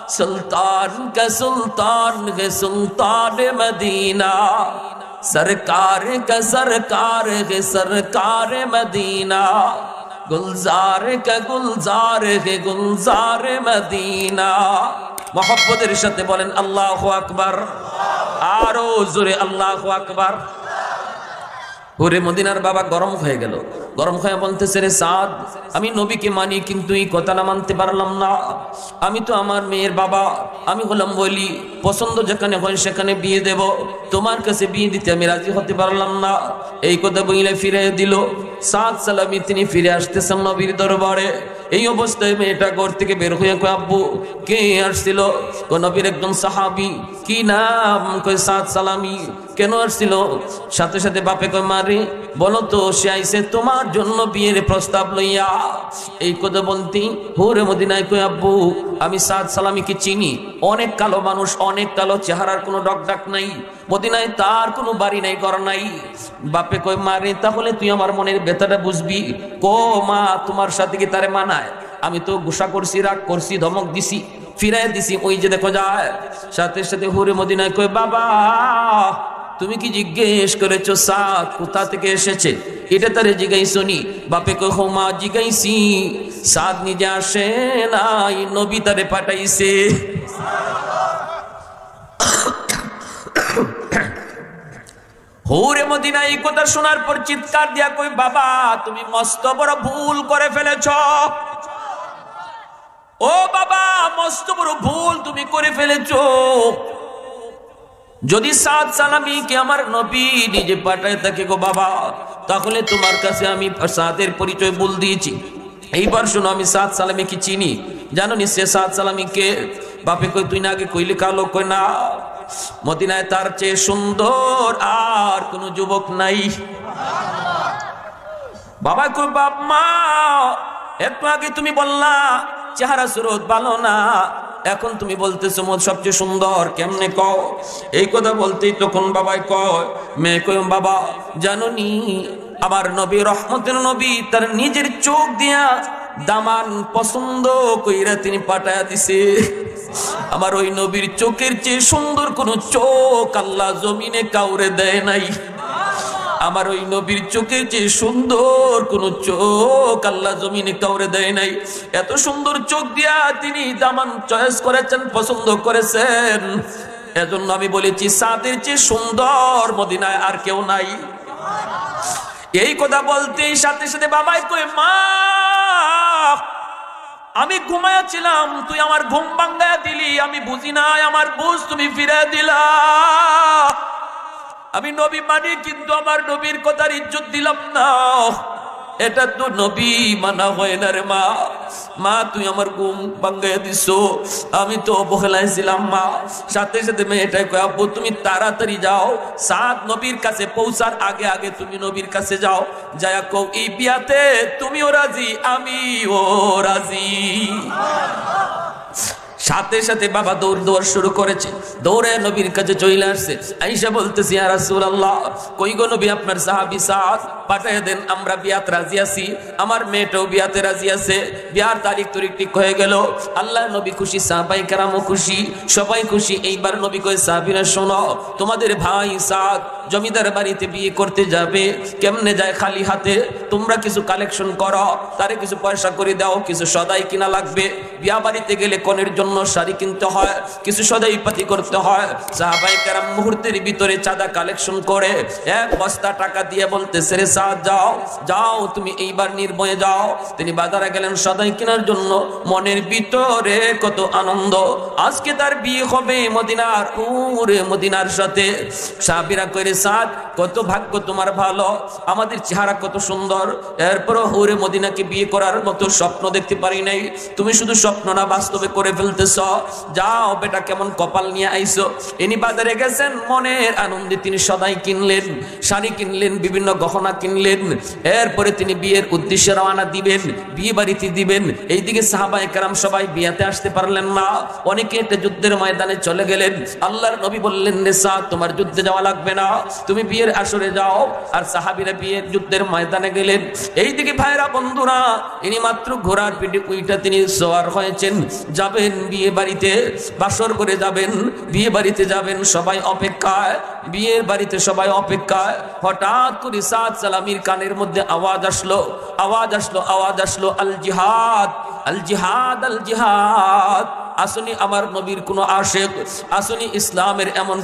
सुल्तान का सुल्तान है सुल्तान मदीना, सरकार का सरकार है सरकार मदीना, गुलजार का गुलजार है गुलजार मदीना। मोहब्बतेर साथे बोलेन अल्लाहु আকবার, आरो जोरे अल्लाहु আকবার। ওরে মদিনার বাবা গরম হয়ে গেল, গরম হয়ে বলতেছে রে সাদ আমি নবীকে মানি কিন্তু এই কথাটা মানতে পারলাম না। আমি তো আমার মেয়ের বাবা, আমি হলাম বলি পছন্দ যেখানে হয় সেখানে বিয়ে দেব, তোমার কাছে বিয়ে দিতে আমি রাজি হতে পারলাম না। এই কথা বলে ফিরে দিল। সাদ সালামি তিনি ফিরে আসতেছেন নবীর দরবারে। এই অবস্থায় মেয়েটা ঘর থেকে বের হয়ে কয় আব্বু কে আসছিল? নবীর একজন সাহাবী। কি নাম? কয় সাদ সালামি। কেন আসছিল? সাথে সাথে বাপে কয় মারে বলো তো সে আইছে তোমার জন্য বিয়ের প্রস্তাব লইয়া। এই কথা বলতি হুরে মদিনায় কয় আব্বু আমি সাদ সালামিকে চিনি, অনেক কালো মানুষ, অনেক কালো, চেহারার কোনো ডক ডাক নাই, মদিনায় তার কোনো বাড়ি নাই ঘর নাই। বাপে কয় মারে তাহলে তুই আমার মনের ব্যথাটা বুঝবি। কো মা তোমার সাথে কি তারে মানায়? আমি তো গুসা করছি, রাগ করছি, ধমক দিছি, ফিরাই দিছি, ওই যে দেখো যায়। সাথে সাথে হুরে মদিনায় কয়, বাবা তুমি কি জিজ্ঞেস করেছো সাদ কোথা থেকে এসেছে? এটা তারে জিজ্ঞাইছো নি? বাপে কয়, হো মা জিজ্ঞাইছি। সাদ নিজে আসে নাই, নবী তারে পাঠাইছে। হুরে মদিনা এই কথা শোনার পর চিৎকার দিয়া কই, বাবা তুমি মস্ত বড় ভুল করে ফেলেছ। ও বাবা মস্ত বড় ভুল তুমি করে ফেলেছ। যদি সাদ সালামীকে আমার নবী নিজে পাঠায় থাকে গো বাবা, তাহলে তোমার কাছে আমি সাদের পরিচয় বল দিয়েছি। এইবার শোনো, আমি সাদ সালামীকে চিনি। জানো নি সে সাদ সালামীকে? বাপে কই, তুই না আগে কইলে কালো? কই না, মদিনায় তার চেয়ে সুন্দর আর কোন যুবক নাই। বাবা কই, বাপ মা একটু আগে তুমি বললা চেহারা সুরত ভালো না, এখন তুমি বলতেছো মোদ সবচেয়ে সুন্দর, কেমনে কও? এই কথা বলতেই তখন বাবাই কয়, মেয়ে কই, বাবা জানো নি আমার নবী রহমতের নবী তার নিজের চোখ দিয়া দামান পছন্দ কইরা তিনি পাঠায়া দিছে। আমার ওই নবীর চোখের চেয়ে সুন্দর কোন চোখ আল্লাহ জমিনে কাউরে দেয় নাই। আমার ওই নবীর চোখের চেয়ে সুন্দর কোন চোখ আল্লাহ জমিনে কাউরে দেয় নাই। এত সুন্দর চোখ দিয়া তিনি দামান চয়েস করেছেন, পছন্দ করেছেন। এজন্য আমি বলেছি সাদের চেয়ে সুন্দর মদিনায় আর কেউ নাই। এই কথা বলতেই সাথে সাথে বাবাই কই, মা আমি ঘুমায়াছিলাম, তুই আমার ঘুম ভাঙ্গায়া দিলি, আমি বুঝি নাই, আমার বুঝ তুমি ফিরে দিলা। আমি নবী মানি, কিন্তু আমার নবীর কথার ইজ্জত দিলাম না। এটা তো নবী মানা হয় না রে মা। মা তুই আমার ঘুম ভাঙ্গাইয়া দিছো, আমি তো অবহেলায় ছিলাম মা। সাথে সাথে মেয়েটাই কয়, আব্বু তুমি তাড়াতাড়ি যাও, সাদ নবীর কাছে পৌঁছার আগে আগে তুমি নবীর কাছে যাও, যায়া কও এই বিয়াতে তুমিও রাজি আমিও রাজি। সাথে সাথে বাবা দৌড় দৌড় শুরু করেছে, দৌড়ে নবীর কাছে চলে আসছে। আয়েশা বলতেছি, ইয়া রাসূলুল্লাহ কই গো নবী আপনার সাহাবী সাদ পাঠিয়ে দেন, আমরা বিয়াত রাজি আছি, আমার মেয়েটাও বিয়াতে রাজি আছে, বিয়ার তারিখ ঠিক হয়ে গেল। আল্লাহ নবী খুশি, সাহাবায়ে কেরামও খুশি, সবাই খুশি। এইবার নবী কয়, সাহাবীরা শোনো, তোমাদের ভাই সাদ জমিদার বাড়িতে বিয়ে করতে যাবে, কেমনে যায় খালি হাতে, তোমরা কিছু কালেকশন করো, তারে কিছু পয়সা করে দাও, কিছু সদাই কিনা লাগবে। বিয়া বাড়িতে গেলে কনের জন্য শাড়ি কিনতে হয়, কিছু সদাই পাতি করতে হয়। সাহাবায়ে কেরাম মুহূর্তের ভিতরে চাঁদা কালেকশন করে এক বস্তা টাকা দিয়ে বলতেছে, রে সাদ যাও যাও, তুমি এইবার নির্ভয়ে যাও। তিনি বাজারে গেলেন সদাই কেনার জন্য। মনের ভিতরে কত আনন্দ, আজকে তার বিয়ে হবে মদিনার পুরে মদিনার সাথে। সাহাবীরা কইরে, সাদ কত ভাগ্য তোমার ভালো, আমাদের চেহারা কত সুন্দর, এরপরও হুরে মদিনাকে বিয়ে করার মতো স্বপ্ন দেখতে পারি নাই, তুমি শুধু স্বপ্ন না বাস্তবে করে ফেলতেছ। যাও বেটা, কেমন কপাল নিয়ে আইছো। ইনি বাজারে গেছেন, মনের আনন্দে তিনি সদাই কিনলেন, শাড়ি কিনলেন, বিভিন্ন গহনা কিনলেন। এরপরে তিনি বিয়ের উদ্দেশ্যে রওনা দিবেন, বিয়ে বাড়িতে দিবেন। এইদিকে সাহাবায়ে কেরাম সবাই বিয়াতে আসতে পারলেন না, অনেকে একটা যুদ্ধের ময়দানে চলে গেলেন। আল্লাহর নবী বললেন, রে সাদ তোমার যুদ্ধে যাওয়া লাগবে না, তুমি বিয়ের আসরে যাও। আর সাহাবীরা বিয়ের যুদ্ধের ময়দানে গেলেন। এইদিকে ভাইরা বন্ধুরা, ইনি মাত্র ঘোড়ার পিঠে উইটা তিনি সওয়ার হয়েছেন, যাবেন বিয়ে বাড়িতে, বাসর করে যাবেন, বিয়ে বাড়িতে যাবেন। সবাই অপেক্ষায়, বিয়ের বাড়িতে সবাই অপেক্ষায়। হঠাৎ করে সাদ সালামীর কানের মধ্যে আওয়াজ আসলো, আওয়াজ আসলো, আওয়াজ আসলো, আল জিহাদ, আল জিহাদ, আল জিহাদ। আসুনি আমার নবীর কোন আশেক, আসুনি ইসলামের এমন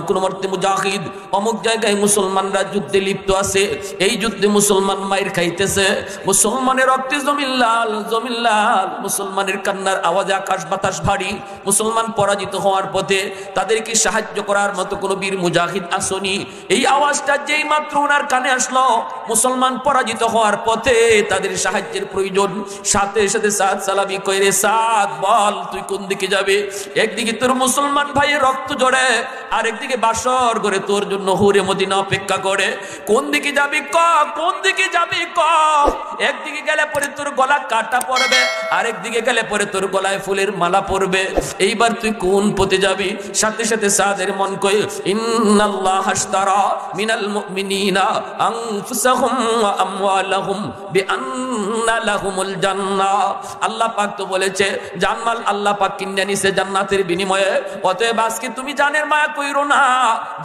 কোন মর্তে মুজাহিদ, অমুক জায়গায় মুসলমানরা যুদ্ধে লিপ্ত আছে, এই যুদ্ধে মুসলমান মাইর খাইতেছে, মুসলমানের রক্তে জমিন লাল, জমিন লাল। মুসলমানের কান্নার আওয়াজে আকাশ বাতাস ভারী। মুসলমান পরাজিত হওয়ার পথে, তাদেরকে সাহায্য করার মতো কোন বীর মুজাহিদ আসুনি। এই আওয়াজটা যেই মাত্র ওনার কানে আসলো, মুসলমান পরাজিত হওয়ার পথে, তাদের সাহায্যের প্রয়োজন। সাথে সাথে সাদ সালামী কইরে, সাদ বল তুই কোন দিকে যাবে? একদিকে তোর মুসলমান ভাইয়ের রক্ত জড়ে, আরেকদিকে বাসর করে তোর জন্য হুরে মদিনা অপেক্ষা করে। কোন দিকে যাবি ক, কোন দিকে যাবি ক? একদিকে গেলে পরে তোর গলা কাটা পড়বে, আরেকদিকে গেলে পরে তোর গলায় ফুলের মালা পড়বে। এইবার তুই কোন পথে যাবি? সাথে সাথে সাদের মন কই, ইন্নাল্লাহা আশতারা মিনাল মুমিনিনা আনফুসাহুম ওয়া আমওয়ালাহুম বিআন্না লাহুমুল জান্নাহ। আল্লাহ পাক তো বলেছে জানমাল আল্লাহ পাক কিনে নিছে জান্নাতের বিনিময়ে। অতএব আজকে তুমি জানের মায়া কইরো না।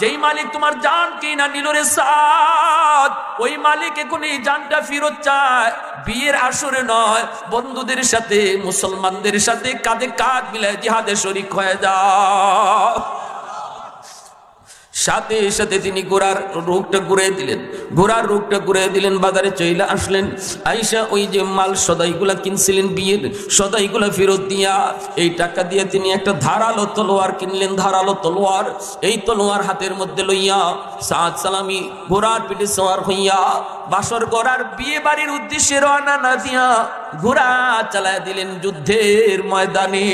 যেই মালিক তোমার জান কিনা নিল রে সাদ, ওই মালিক এখন এই জানটা ফেরত চায়। বিয়ের আসরে নয়, বন্ধুদের সাথে মুসলমানদের সাথে কাঁধে কাঁধ মিলায় জিহাদে শরীক হয়ে যাও। সাথে সাথে তিনি ঘোড়ার রোগটা ঘুরিয়ে দিলেন, ঘোড়ার রোগটা ঘুরিয়ে দিলেন, বাজারে চলে আসলেন। আয়েশা ওই যে মাল সদাইগুলা কিনছিলেন বিয়ের, সদাইগুলা ফেরত দিয়া এই টাকা দিয়ে তিনি একটা ধারালো তলোয়ার কিনলেন, ধারালো তলোয়ার। এই তলোয়ার হাতের মধ্যে লইয়া সাদ সালামি ঘোড়ার পিঠে সওয়ার হইয়া বাসর ঘোড়ার বিয়ে বাড়ির উদ্দেশ্যে রওনা না দিয়া ঘোড়া চালায় দিলেন যুদ্ধের ময়দানে।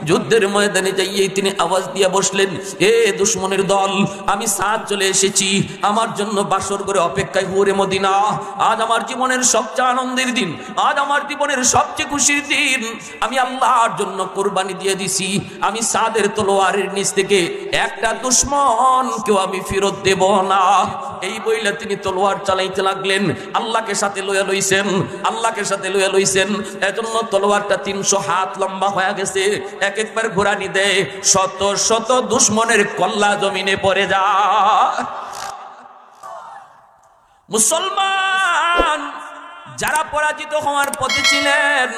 যুদ্ধের ময়দানে যাইয়ে তিনি আওয়াজ দিয়া বসলেন, এ দুশমনের দল, আমি সাদ চলে এসেছি, আমার জন্য বাসর করে অপেক্ষায় হুরে মদিনা। আজ আমার জীবনের সবচেয়ে আনন্দের দিন, আজ আমার জীবনের সবচেয়ে খুশির দিন। আমি আল্লাহর জন্য কোরবানি দিয়ে দিছি। আমি সাদের তলোয়ারের নিচ থেকে একটা দুশমনকেও আমি ফেরত দেব না। এই বইলা তিনি তলোয়ার চালাইতে লাগলেন। আল্লাহকে সাথে লইয়া লইছেন, আল্লাহকে সাথে লইয়া লইছেন। এজন্য তলোয়ারটা 300 হাত লম্বা হয়ে গেছে। এক একবার ঘোরানি দেয়, শত শত দুশমনের কল্লা জমিনে পড়ে যায়। মুসলমান যারা পরাজিত হওয়ার পথে ছিলেন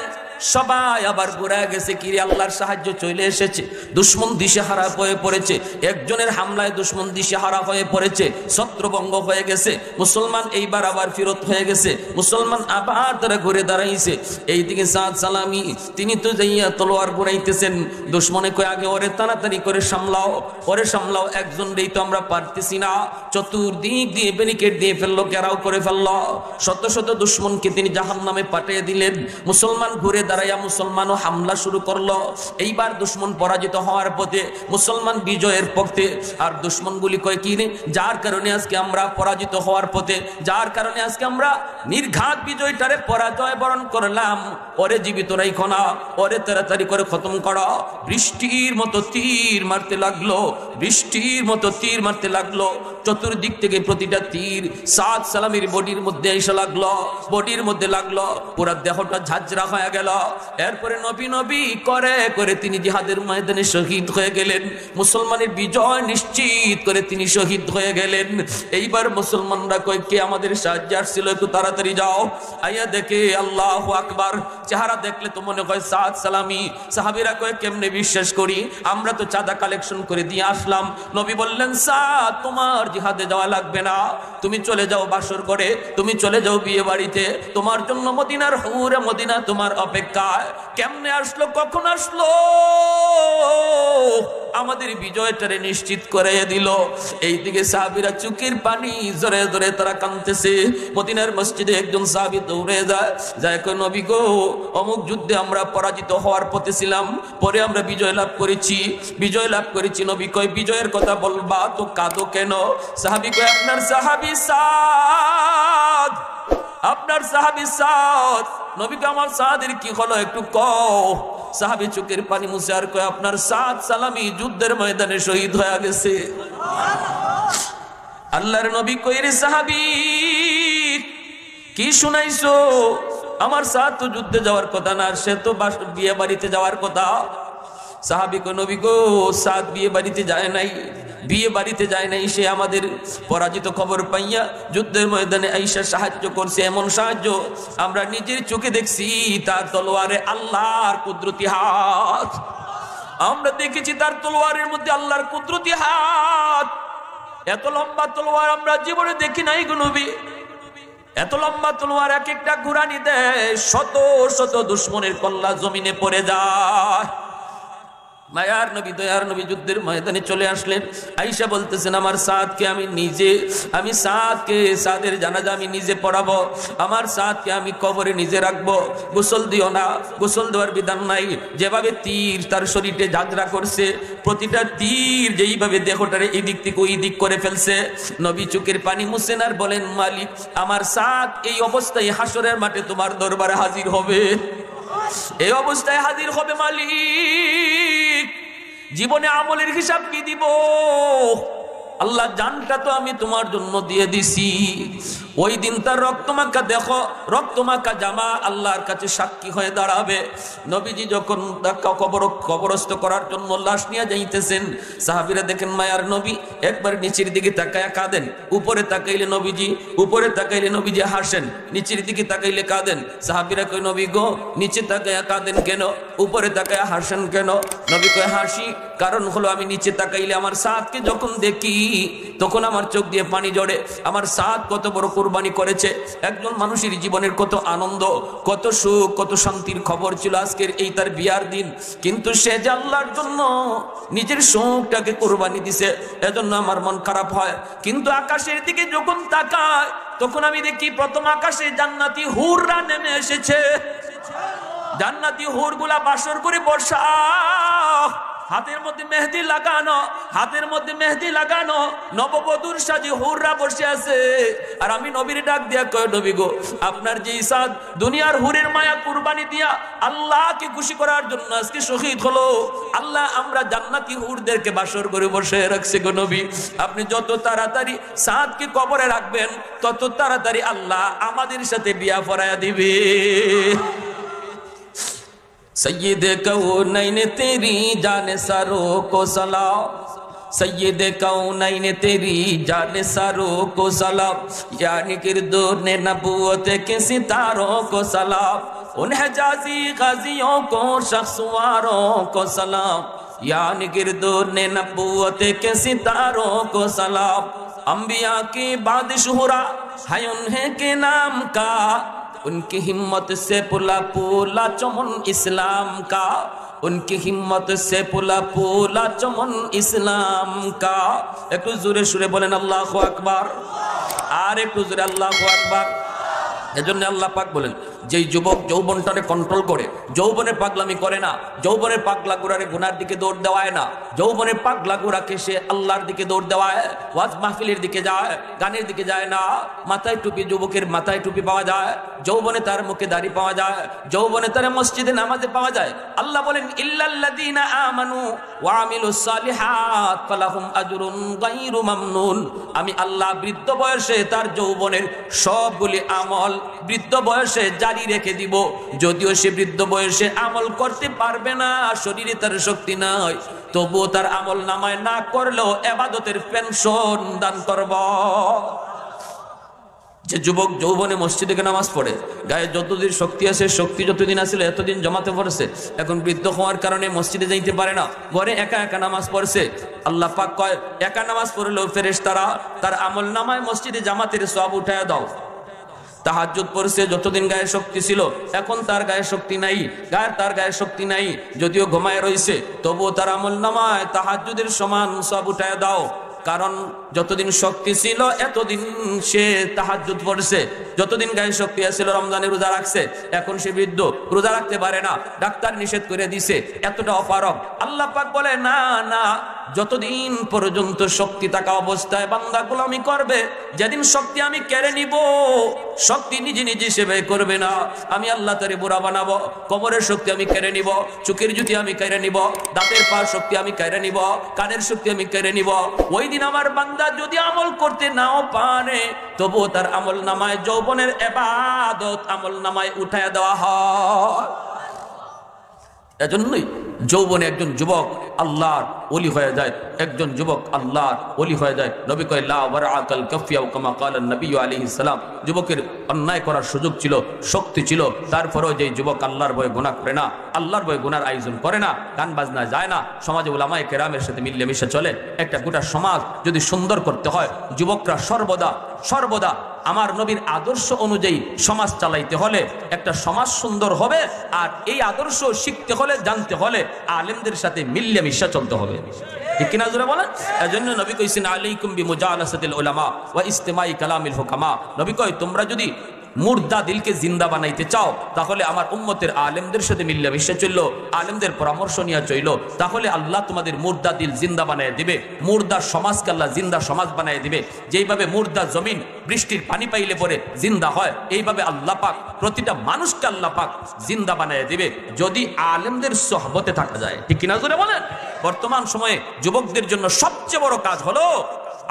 সবাই আবার ঘুরে গেছে। কিরে আল্লাহর সাহায্য চলে এসেছে, দুশমন দিশেহারা হয়ে পড়েছে। একজনের হামলায় দুশমন দিশেহারা হয়ে পড়েছে, ছত্রভঙ্গ হয়ে গেছে। মুসলমান এইবার আবার ফেরত হয়ে গেছে। মুসলমান আবার তারা ঘুরে দাঁড়াইছে। এইদিকে সাদ সালামি তিনি তো যাইয়া তলোয়ার ঘুরাইতেছেন। দুশমনে কয় আগে ওরে তাড়াতাড়ি করে সামলাও, ওরে সামলাও, একজন রেই তো আমরা পারতেছি না। চতুর্দিক দিয়ে ব্যারিকেড দিয়ে ফেললো, ঘেরাও করে ফেললো। শত শত দুশমনকে তিনি জাহান্নামে পাঠিয়ে দিলেন। মুসলমান ঘুরে দাঁড়াইয়া মুসলমানও হামলা শুরু করলো। এইবার দুশমন পরাজিত হওয়ার পথে, মুসলমান বিজয়ের পথে। আর দুশমনগুলি কয় কি রে, যার কারণে আজকে আমরা পরাজিত হওয়ার পথে, যার কারণে আজকে আমরা নির্ঘাত বিজয়টারে পরাজয় বরণ করলাম, ওরে জীবিত রাইখো না, ওরে তাড়াতাড়ি করে খতম করো। বৃষ্টির মতো তীর মারতে লাগলো, বৃষ্টির মতো তীর মারতে লাগলো। চতুর্দিক থেকে প্রতিটা তীর সাদ সালামের বডির মধ্যে এসে লাগলো, বডির মধ্যে লাগলো। পুরা দেহটা ঝাঁঝরা হয়ে গেল। এরপরে নবী নবী করে করে তিনি জিহাদের ময়দানে শহীদ হয়ে গেলেন। মুসলমানের বিজয় নিশ্চিত করে তিনি শহীদ হয়ে গেলেন। এইবার মুসলমানরা কয় কে আমাদের সাহায্যে আসছিল, একটু তাড়াতাড়ি যাও। আইয়া দেখে আল্লাহু আকবার, চেহারা দেখলে তো মনে হয় সাদ সালামি। সাহাবীরা কয় কেমনে বিশ্বাস করি, আমরা তো চাঁদা কালেকশন করে দিয়ে আসলাম। নবী বললেন সাদ তোমার জিহাদে যাওয়া লাগবে না, তুমি চলে যাও বাসর করে, তুমি চলে যাও বিয়ে বাড়িতে, তোমার জন্য মদিনার হুরে মদিনা তোমার অপেক্ষায়। কেমনে আসলো, কখন আসলো, আমাদের বিজয়টারে নিশ্চিত করে দিল। এইদিকে সাহাবীরা চোখের পানি জোরে জোরে তারা কাঁদতেছে। মদিনার মসজিদে একজন সাহাবী দৌড়ে যায়, যায় কয় নবী গো, অমুক যুদ্ধে আমরা পরাজিত হওয়ার পথে ছিলাম, পরে আমরা বিজয় লাভ করেছি, বিজয় লাভ করেছি। নবী কয় বিজয়ের কথা বলবা তো কাঁদো কেন? সাহাবী কয় আপনার সাহাবী সাদ, আপনার সাহাবী সাদ। নবীকে আমার সাদের কি হলো একটু কও। সাহাবী চোখের পানি মুছে আর কয় আপনার সাদ সালামি যুদ্ধের ময়দানে শহীদ হয়ে গেছে। আল্লাহর নবী কই রে সাহাবী কি শুনাইছো? আমার সাদ তো যুদ্ধে যাওয়ার কথা না, সে তো বিয়ে বাড়িতে যাওয়ার কথা। সাহাবী কয় নবী গো, সাদ বিয়ে বাড়িতে যায় নাই, বিয়ে বাড়িতে যায় নাই, সে আমাদের পরাজিত খবর পাইয়া যুদ্ধের ময়দানে আইসা সাহায্য করছে। এমন সাহায্য আমরা নিজের চোখে দেখছি, তার তলোয়ারে আল্লাহর কুদরতি হাত। আমরা দেখেছি তার তলোয়ারের মধ্যে আল্লাহর কুদরতি হাত। এত লম্বা তলোয়ার আমরা জীবনে দেখি নাই গো নবী। এত লম্বা তলোয়ার এক একটা ঘুরানি দেয়, শত শত দুশমনের কল্লা জমিনে পড়ে যায়। মায়ার নবী দয়ার নবী যুদ্ধের ময়দানে চলে আসলেন। আয়েশা বলতেছেন আমার সাদকে আমি সাদের জানাজা আমি নিজে পড়াবো, আমার সাদকে আমি কবরে নিজে রাখবো, গোসল দিও না, গোসল দেওয়ার বিধান নাই। যেভাবে তীর তার শরীরে ঝাঁঝরা করছে, প্রতিটা তীর যেইভাবে দেহটারে এদিক থেকে ওই দিক করে ফেলছে, নবী চোখের পানি মুছেন আর বলেন মালিক আমার সাদ এই অবস্থায় হাসরের মাঠে তোমার দরবারে হাজির হবে, এই অবস্থায় হাজির হবে মালিক, জীবনে আমলের হিসাব কি দিব? আল্লাহ জানটা তো আমি তোমার জন্য দিয়ে দিছি। ওই দিন তার রক্তমাখা দেখো, রক্তমাখা জামা আল্লাহর কাছে সাক্ষী হয়ে দাঁড়াবে। নবীজি যখন কবরস্থ করার জন্য লাশ নিয়ে যাইতেছেন, সাহাবীরা দেখেন মায়ার নবী একবার নিচের দিকে তাকায়া কাঁদেন, উপরে তাকাইলে নবীজি হাসেন, নিচের দিকে তাকাইলে কাঁদেন। সাহাবীরা কয় নবী গো নিচে তাকায়া কাঁদেন কেন, উপরে তাকায়া হাসেন কেন? নবী কয় হাসি কারণ হলো আমি নিচে তাকাইলে আমার সাদকে যখন দেখি তখন আমার চোখ দিয়ে পানি ঝরে। আমার সাদ কত বড় কুরবানি করেছে, একজন মানুষের জীবনের কত আনন্দ, কত সুখ, কত শান্তির খবর ছিল আজকের এই তার বিয়ার দিন, কিন্তু সে যে আল্লাহর জন্য নিজের সুখটাকে কুরবানি দিছে, এজন্য আমার মন খারাপ হয়। কিন্তু আকাশের দিকে যখন তাকায় তখন আমি দেখি প্রথম আকাশে জান্নাতি হুররা নেমে এসেছে। জান্নাতি হুরগুলা বাসর করে বর্ষা, হাতের মধ্যে মেহেদি লাগানো নববধূর সাজে হুররা বসে আছে। আর আমি নবীর ডাক দিয়া কয় নবী গো আপনার যে সাদ দুনিয়ার হুরের মায়া কুরবানি দিয়া আল্লাহকে খুশি করার জন্য আজকে শহীদ হলো, আল্লাহ আমরা জান্নাতি হুরদেরকে বাসর করে বসে রাখছে গো নবী। আপনি যত তাড়াতাড়ি সাদকে কবরে রাখবেন তত তাড়াতাড়ি আল্লাহ আমাদের সাথে বিয়া পড়ায়া দিবে। सैयदे कौनैन तेरी जाने सारों को सलाम, सैयदे कौनैन तेरी जाने सारों को सलाम, यानी किरदोने नबूवत के सितारों को सलाम, उन हिजाज़ी गाज़ियों को शख्सवारों को सलाम, यानी किरदोने नबूवत के सितारों को सलाम, अंबिया के बाद शुहरा है उन्हें के नाम का, उनकी हिम्मत से पुला पुला चमन इस्लाम का, उनकी हिम्मत से पुला पुला चमन इस्लाम का। एक जोरे सुरे बोलेन अल्लाहु আকবার, আর একটু জোরে আল্লাহু আকবার। এজন্য আল্লাহ পাক বলেন যেই যুবক যৌবনটারে কন্ট্রোল করে, যৌবনের পাগলামি করে না, যৌবনের পাগলা গোড়ারে গুনার দিকে দৌড় দেওয়ায় না, যৌবনের পাগলা গোড়াকে সে আল্লাহর দিকে দৌড় দেওয়ায়, ওয়াজ মাহফিলের দিকে যায়, গানের দিকে যায় না। মাথায় টুপি, যুবকের মাথায় টুপি পাওয়া যায়, যৌবনে তার মুখে দাড়ি পাওয়া যায়, যৌবনে তার মসজিদে নামাজে পাওয়া যায়। আল্লাহ বলেন ইল্লাল্লাযীনা আমানু ওয়া আমিলুস সালিহাত ফালাহুম আজরুন গায়রু মামনুন। আমি আল্লাহ বৃদ্ধ বয়সে তার যৌবনের সবগুলি আমল বৃদ্ধ বয়সে জারি রেখে দিব, যদিও সে বৃদ্ধ বয়সে আমল করতে পারবে না, শরীরে তার শক্তি নাই, তবুও তার আমল নামায় না করলেও ইবাদতের পেনশন দান করব। যে যুবক যৌবনে মসজিদে নামাজ পড়ে, গায়ে যতদিন শক্তি আছে, শক্তি যতদিন আছিল এতদিন জমাতে পড়ছে, এখন বৃদ্ধ হওয়ার কারণে মসজিদে যাইতে পারে না, ঘরে একা একা নামাজ পড়ছে। আল্লাহ পাক কয় একা নামাজ পড়লেও ফেরেশতারা তার আমল নামায় মসজিদে জামাতের সওয়াব উঠায়া দাও। তাহাজ্জুদ পড়ছে, যতদিন গায়ে শক্তি ছিল, এখন তার গায়ে শক্তি নাই, তার গায়ে শক্তি নাই, যদিও ঘুমায় রয়েছে, তবুও তার আমল নামায় তাহাজ্জুদের সমান সওয়াব উঠায়া দাও। কারণ যতদিন শক্তি ছিল এতদিন সে তাহাজ্জুদ পড়ছে, যতদিন গায়ে শক্তি আছিল রমজানে রোজা রাখছে, এখন সে বৃদ্ধ, রোজা রাখতে পারে না, ডাক্তার নিষেধ করে দিছে, এতটা অপারগ। আল্লাহ পাক বলে না না, যতদিন পর্যন্ত শক্তি থাকা অবস্থায় বান্দা গোলামি করবে, যেদিন শক্তি আমি কেড়ে নিব, শক্তি নিজে নিজে সেবা করবে না, আমি আল্লাহ তারে বুড়া বানাবো, কবরের শক্তি আমি কেড়ে নিব, চোখের জ্যোতি আমি কেড়ে নিব, দাঁতের পার শক্তি আমি কেড়ে নিব, কানের শক্তি আমি কেড়ে নিব। ওই দিন আমার বান্দা যদি আমল করতে নাও পারে, তবুও তার আমল নামায় যৌবনের ইবাদত আমল নামায় উঠায়া দেওয়া হয়। এজন্যই যৌবনে একজন যুবক আল্লাহর ওলি হয়ে যায়, একজন যুবক আল্লাহর ওলি হয়ে যায়। নবী কয় লা ওয়ারাআকাল কাফিয়া কামা ক্বালা নবী আলাইহিস সালাম। যুবকের অন্যায় করার সুযোগ ছিল, শক্তি ছিল, তারপরেও যে যুবক আল্লাহর ভয়ে গুনাহ করে না, আল্লাহর ভয়ে গুনার আয়োজন করে না, গান বাজনা যায় না, সমাজে উলামায়ে কেরামের সাথে মিলেমিশে চলে, একটা গোটা সমাজ যদি সুন্দর করতে হয়, যুবকরা সর্বদা আমার নবীর আদর্শ অনুযায়ী সমাজ চালাইতে হলে একটা সমাজ সুন্দর হবে, আর এই আদর্শ শিখতে হলে, জানতে হলে আলেমদের সাথে মিলিয়ে মিশা চলতে হবে। ঠিক কিনা জোরে বলেন? এজন্য নবী কইছেন আলাইকুম বিমুজালাসাতিল উলামা ওয়া ইস্তিমাই কালামিল হুকামা। নবী কয় তোমরা যদি মুর্দা দিলকে জিন্দা বানাইতে চাও তাহলে আমার উম্মতের আলেমদের সাথে মিল্লা মিশে চললো, আলেমদের পরামর্শ নিয়ে চইলো, তাহলে আল্লাহ তোমাদের মুর্দা দিল জিন্দা বানায় দিবে, মুর্দা সমাজকে আল্লাহ জিন্দা সমাজ বানায় দিবে। যেইভাবে মুর্দা জমিন বৃষ্টির পানি পাইলে পরে জিন্দা হয়, এইভাবে আল্লাহ পাক প্রতিটা মানুষকে আল্লাহ পাক জিন্দা বানায় দিবে যদি আলেমদের সোহবতে থাকা যায়। ঠিক কিনা জোরে বলেন? বর্তমান সময়ে যুবকদের জন্য সবচেয়ে বড় কাজ হলো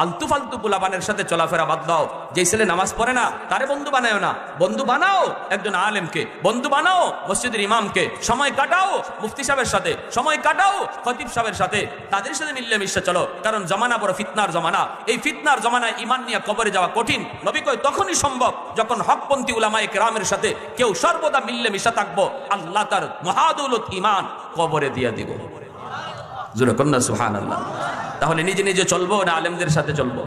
আলতু ফালতু পোলাপানের সাথে চলাফেরা বাদ দাও। যে ছেলে নামাজ পড়ে না তারে বন্ধু বানাও না, বন্ধু বানাও একজন আলেমকে, বন্ধু বানাও মসজিদের ইমামকে, সময় কাটাও মুফতি সাহেবের সাথে, সময় কাটাও খতিব সাহেবের সাথে, তাদের সাথে মিললে মিশে চলো। কারণ জামানা বড় ফিতনার জামানা। এই ফিতনার জামানায় ঈমান নিয়ে কবরে যাওয়া কঠিন। নবী কয় তখনই সম্ভব যখন হকপন্থী উলামায়ে কেরামের সাথে কেউ সর্বদা মিললে মিশা থাকবো, আল্লাহ তার মহাদৌলত ঈমান কবরে দিয়ে দিব। জোরে কন্যা সুবহানাল্লাহ। তাহলে নিজে নিজে চলবো না আলেমদের সাথে চলবো?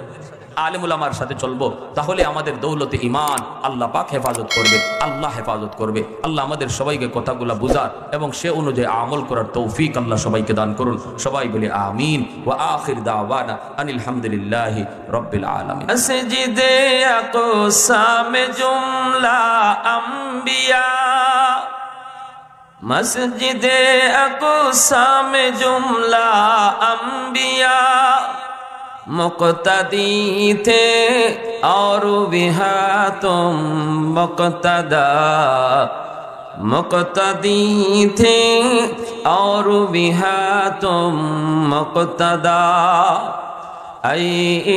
আলেম উলামার সাথে চলবো। তাহলে আমাদের দৌলতে ঈমান আল্লাহ পাক হেফাজত করবে, আল্লাহ হেফাজত করবে। আল্লাহ আমাদের সবাইকে কথাগুলা বুঝার এবং সে অনুযায়ী আমল করার তৌফিক আল্লাহ সবাইকে দান করুন। সবাই বলি আমিন। ওয়া আখির দাওয়ানা আনিল হামদুলিল্লাহি রাব্বিল আলামিন। আসজিদে আকসা মে জুমলা আম্বিয়া, मस्जिदे अक़सा में जुमला अंबिया मुक़्तदी थे और बिहा तुम मुक़्तदा, मुक़्तदी थे और बिहा तुम मुक़्तदा। ऐ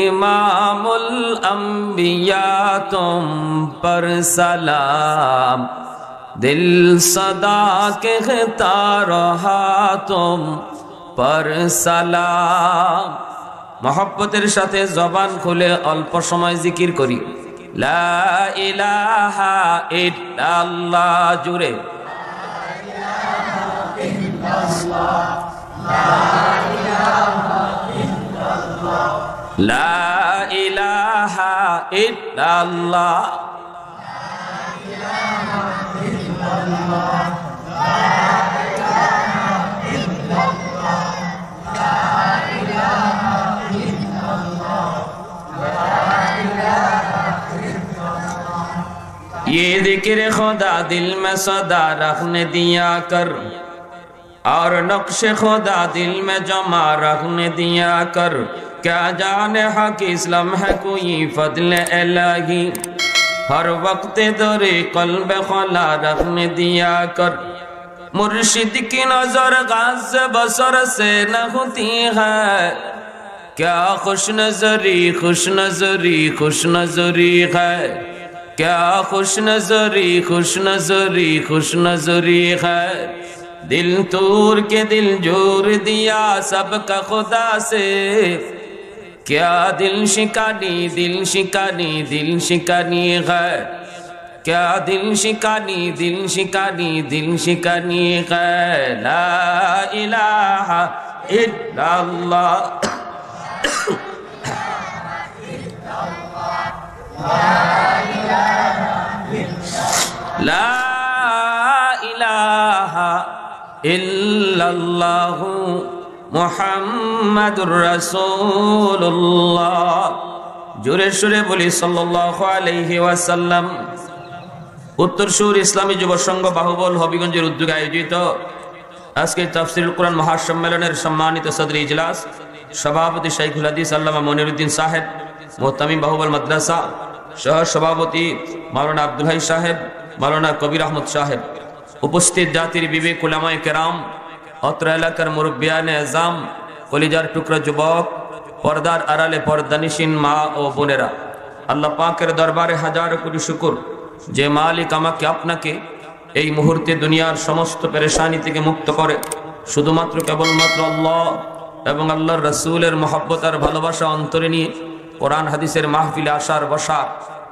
इमामुल अंबिया तुम पर सलाम, दिल सदा कहता रहा तुम पर सलाम। मोहब्बतेर साथे जबान खुले अल्प समय जिकिर करी ला इलाहा इल्लाल्लाह। जुरे ला इलाहा इल्लाल्लाह। ये जिक्र खुदा दिल में सदा रखने दिया कर, और नक्श खुदा दिल में जमा रखने दिया कर। क्या जाने हक इस्लाम है कोई फضل इलाही, हर वक्त दरे कल्ब खला रखने दिया कर। मुर्शिद की नजर गाज़ बसर से न होती है, क्या खुश नजरी खुश नजरी खुश नजरी है, क्या खुश नजरी खुश नजरी खुश नजरी है। दिल तूर के दिल जोर दिया सबका खुदा से, क्या दिल शिकानी दिल शिकानी दिल शिकानी है, क्या दिल शिकानी दिल शिकानी दिल शिकानी है। ला इलाहा इल्लल्लाह, ला इलाहा इल्लल्लाह मुहम्मदुर रसूलुल्लाह। জোরে সুরে বলি সাল্লাল্লাহু আলাইহি ওয়াসাল্লাম। উত্তর সুর ইসলামী যুব সংঘ বাহুবল হবিগঞ্জের উদ্যোগে আয়োজিত আজকে তাফসীরুল কুরআন মহাসম্মেলনের সম্মানিত সদর ইজলাস সভাপতি শাইখুল হাদিস আল্লামা মনিরউদ্দিন সাহেব, মুহতামিম বাহুবল মাদ্রাসা সহ সভাপতি মাওলানা আব্দুল হাই সাহেব, মাওলানা কবির আহমদ সাহেব, উপস্থিত জাতির বিবেক উলামায়ে কেরাম, অত্র এলাকার মুরব্বিয়ানে আজম, কলিজার টুকরা যুবক, পর্দার আড়ালে পর্দানিশীন মা ও বোনেরা, আল্লাহ পাকের দরবারে হাজারো কোটি শুকর যে মালিক আমাকে আপনাকে এই মুহূর্তে দুনিয়ার সমস্ত পেরেশানি থেকে মুক্ত করে শুধুমাত্র কেবলমাত্র আল্লাহ এবং আল্লাহর রাসূলের মহব্বত আর ভালোবাসা অন্তরে নিয়ে কোরআন হাদিসের মাহফিলে আসার বসার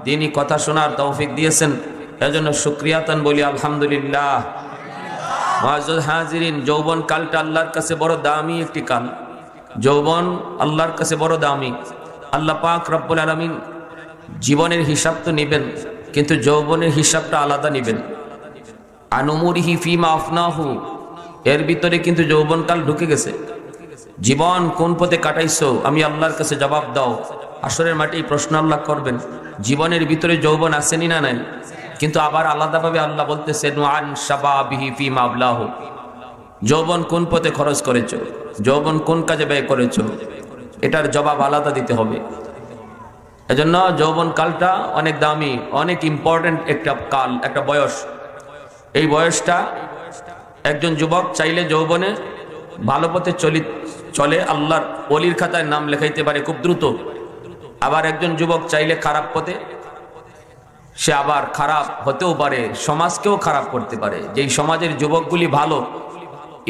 দিনই কথা শোনার তৌফিক দিয়েছেন। এজন্য শুকরিয়াতান বলি আলহামদুলিল্লাহ। মুআজ্জাজ হাজিরিন, যৌবন কালটা আল্লাহর কাছে বড় দামি একটি কাল। যৌবন আল্লাহর কাছে বড় দামি। আল্লাহ পাক রব্বুল আলামিন জীবনের হিসাব তো নেবেন, কিন্তু যৌবনের হিসাবটা আলাদা নেবেন। আনুমুরিহি ফিমা আফনাহু, এর ভিতরে কিন্তু যৌবনকাল ঢুকে গেছে। জীবন কোন পথে কাটাইছো আমি আল্লাহর কাছে জবাব দাও। হাসরের মাঠে এই প্রশ্ন আল্লাহ করবেন। জীবনের ভিতরে যৌবন আসেনি না নাই? কিন্তু আবার আলাদাভাবে আল্লাহ বলতেছেন ওয়ান শাবাবিহি ফিমা আবলাহু, যৌবন কোন পথে খরচ করেছো, যৌবন কোন কাজে ব্যয় করেছো, এটার জবাব আলাদা দিতে হবে। এজন্য যৌবন কালটা অনেক দামি, অনেক ইম্পর্টেন্ট একটা কাল, একটা বয়স। এই বয়সটা একজন যুবক চাইলে যৌবনে ভালো পথে চলে আল্লাহর ওলির খাতায় নাম লেখাইতে পারে খুব দ্রুত। আবার একজন যুবক চাইলে খারাপ পথে, সে আবার খারাপ হতেও পারে, সমাজকেও খারাপ করতে পারে। যেই সমাজের যুবকগুলি ভালো,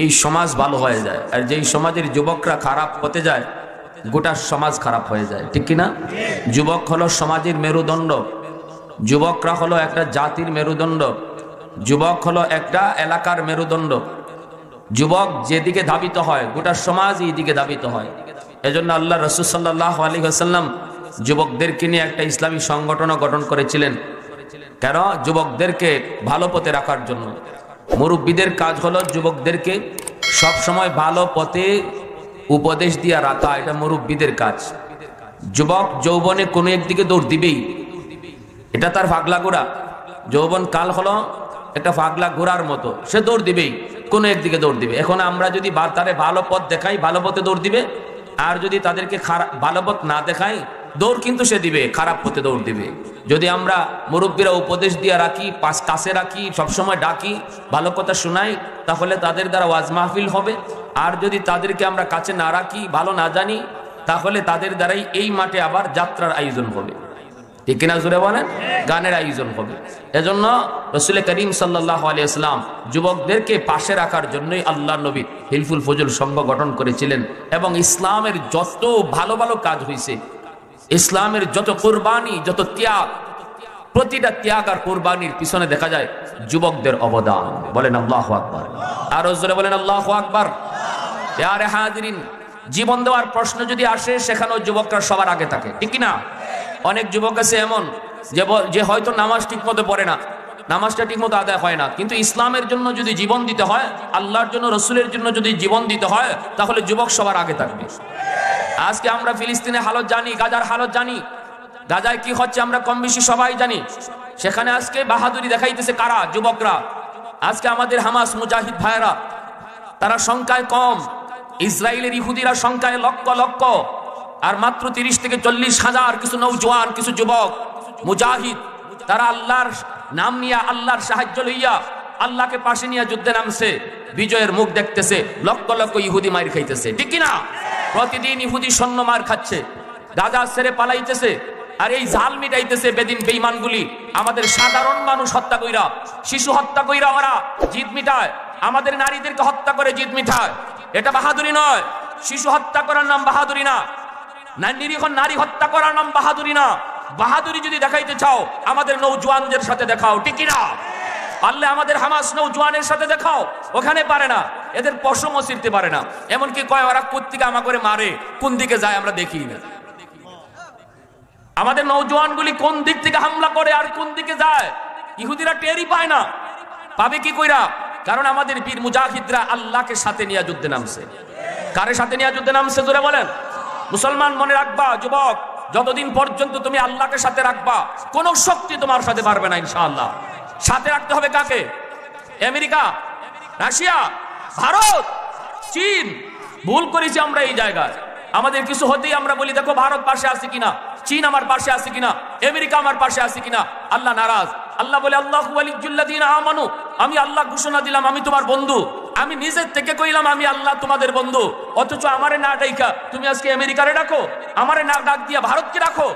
এই সমাজ ভালো হয়ে যায়। আর যেই সমাজের যুবকরা খারাপ পথে যায়, গোটা সমাজ খারাপ হয়ে যায়। ঠিক কিনা? যুবক হলো সমাজের মেরুদণ্ড, যুবকরা হলো একটা জাতির মেরুদণ্ড, যুবক হলো একটা এলাকার মেরুদণ্ড। যুবক যেদিকে ধাবিত হয়, গোটা সমাজ এই দিকে ধাবিত হয়। এজন্য আল্লাহ রাসূল সাল্লাল্লাহু আলাইহি ওয়াসাল্লাম যুবকদেরকে নিয়ে একটা ইসলামী সংগঠনও গঠন করেছিলেন। কেন? যুবকদেরকে ভালো পথে রাখার জন্য। মুরব্বীদের কাজ হলো যুবকদেরকে সব সময় ভালো পথে উপদেশ দিয়ে রাখা, এটা মুরব্বীদের কাজ। যুবক যৌবনে কোনো একদিকে দৌড় দিবেই, এটা তার পাগলা ঘোড়া। যৌবন কাল হলো একটা পাগলা ঘোড়ার মতো, সে দৌড় দিবেই, কোনো একদিকে দৌড় দিবে। এখন আমরা যদি তারে ভালো পথ দেখাই, ভালো পথে দৌড় দিবে। আর যদি তাদেরকে ভালো পথ না দেখাই, দৌড় কিন্তু সে দিবে, খারাপ পথে দৌড় দিবে। যদি আমরা মুরব্বীরা উপদেশ দিয়ে রাখি, কাছে রাখি, সবসময় ডাকি, ভালো কথা শোনাই, তাহলে তাদের দ্বারা ওয়াজ মাহফিল হবে। আর যদি তাদেরকে আমরা কাছে না রাখি, ভালো না জানি, তাহলে তাদের দ্বারাই এই মাঠে আবার যাত্রার আয়োজন হবে। ঠিক কিনা জোরে বলেন? গানের আয়োজন হবে। এজন্য রাসূল করিম সাল্লাল্লাহু আলাইহি ওয়াসাল্লাম যুবকদেরকে পাশে রাখার জন্যই আল্লাহর নবী হিলফুল ফজল সংঘ গঠন করেছিলেন। এবং ইসলামের যত ভালো ভালো কাজ হয়েছে, ইসলামের যত কুরবানি, যত ত্যাগ, প্রতিটা ত্যাগ আর কুরবানির পিছনে দেখা যায় যুবকদের অবদান। বলেন আল্লাহু আকবার। আর জোরে বলেন আল্লাহু আকবার। প্যারে হাজিরিন, জীবন দেওয়ার প্রশ্ন যদি আসে, সেখানেও যুবকরা সবার আগে থাকে। ঠিক কিনা? অনেক যুবক আছে এমন যে হয়তো নামাজ ঠিক মতো পড়ে না, নামাজটা ঠিক মতো আদায় হয় না, কিন্তু ইসলামের জন্য যদি জীবন দিতে হয়, আল্লাহর জন্য, রসুলের জন্য যদি জীবন দিতে হয়, তাহলে যুবক সবার আগে থাকবে। আজকে আমরা ফিলিস্তিনের হালত জানি, গাজার হালত জানি, গাজায় কি হচ্ছে আমরা কম বেশি সবাই জানি। সেখানে আজকে বাহাদুরি দেখাইতেছে কারা? যুবকরা। আজকে আমাদের হামাস মুজাহিদ ভাইরা, তারা সংখ্যায় কম, ইসরায়েলের ইহুদিরা সংখ্যায় লক্ষ লক্ষ, আর মাত্র 30 থেকে 40 হাজার কিছু নওজোয়ান, কিছু যুবক মুজাহিদ, তারা আল্লাহর নাম নিয়ে, আল্লাহর সাহায্য লইয়া, আল্লাহকে পাশে নিয়ে যুদ্ধে নামছে। বিজয়ের মুখ দেখতেছে, লক্ষ লক্ষ ইহুদি মার খাইতেছে। ঠিক কিনা? প্রতিদিন ইহুদি সৈন্য মার খাচ্ছে, গাজা ছেড়ে পালাইতেছে। আর এই জাল মিটাইতেছে বেদিন বেঈমানগুলি, আমাদের সাধারণ মানুষ হত্যা কইরা, শিশু হত্যা কইরা ওরা জিদ মিটায়, আমাদের নারীদেরকে হত্যা করে জিদ মিটায়। এটা বাহাদুরি নয়। শিশু হত্যা করার নাম বাহাদুরি না, নিরীহ নারী হত্যা করার নাম বাহাদুরি না। বাহাদুরি যদি দেখাইতে চাও, আমাদের নৌজওয়ানদের সাথে দেখাও। ঠিক কিনা? পারলে আমাদের হামাস নৌজওয়ানের সাথে দেখাও। ওখানে পারে না, এদের পশমও ছিঁড়তে পারে না। এমনকি কয় ওরা কোত্থেকে আমা করে মারে, কোন দিকে যায় আমরা দেখি না। আমাদের নৌজওয়ানগুলি কোন দিক থেকে হামলা করে আর কোন দিকে যায়, ইহুদিরা টেরই পায় না। পাবে কি কইরা? কারণ আমাদের বীর মুজাহিদরা আল্লাহকে সাথে নিয়ে যুদ্ধে নামছে। কারে সাথে নিয়ে যুদ্ধে নামছে? জোরে বলেন। মুসলমান মনে রাখবা, যুবক, যতদিন পর্যন্ত তুমি আল্লাহকে সাথে রাখবা, কোন শক্তি তোমার সাথে পারবে না ইনশাআল্লাহ। সাথে রাখতে হবে কাকে? আমেরিকা, রাশিয়া, ভারত, চীন। ভুল করেছি আমরা এই জায়গায়। আমাদের কিছু হতেই আমরা বলি দেখো ভারত পাশে আছে কিনা, চীন আমার পাশে আছে কিনা, আমেরিকা আমার পাশে আছে কিনা। আল্লাহ নারাজ। আল্লাহ বলে আল্লাহু ওয়ালিয়্যুল্লাযীনা আমানু, আমি আল্লাহ ঘোষণা দিলাম আমি তোমার বন্ধু। আমি নিজের থেকে কইলাম আমি আল্লাহ তোমাদের বন্ধু, অথচ আমারে না ডাইকা তুমি আজকে আমেরিকারে ডাকো, আমারে না ডাক দিয়া ভারতকে রাখো।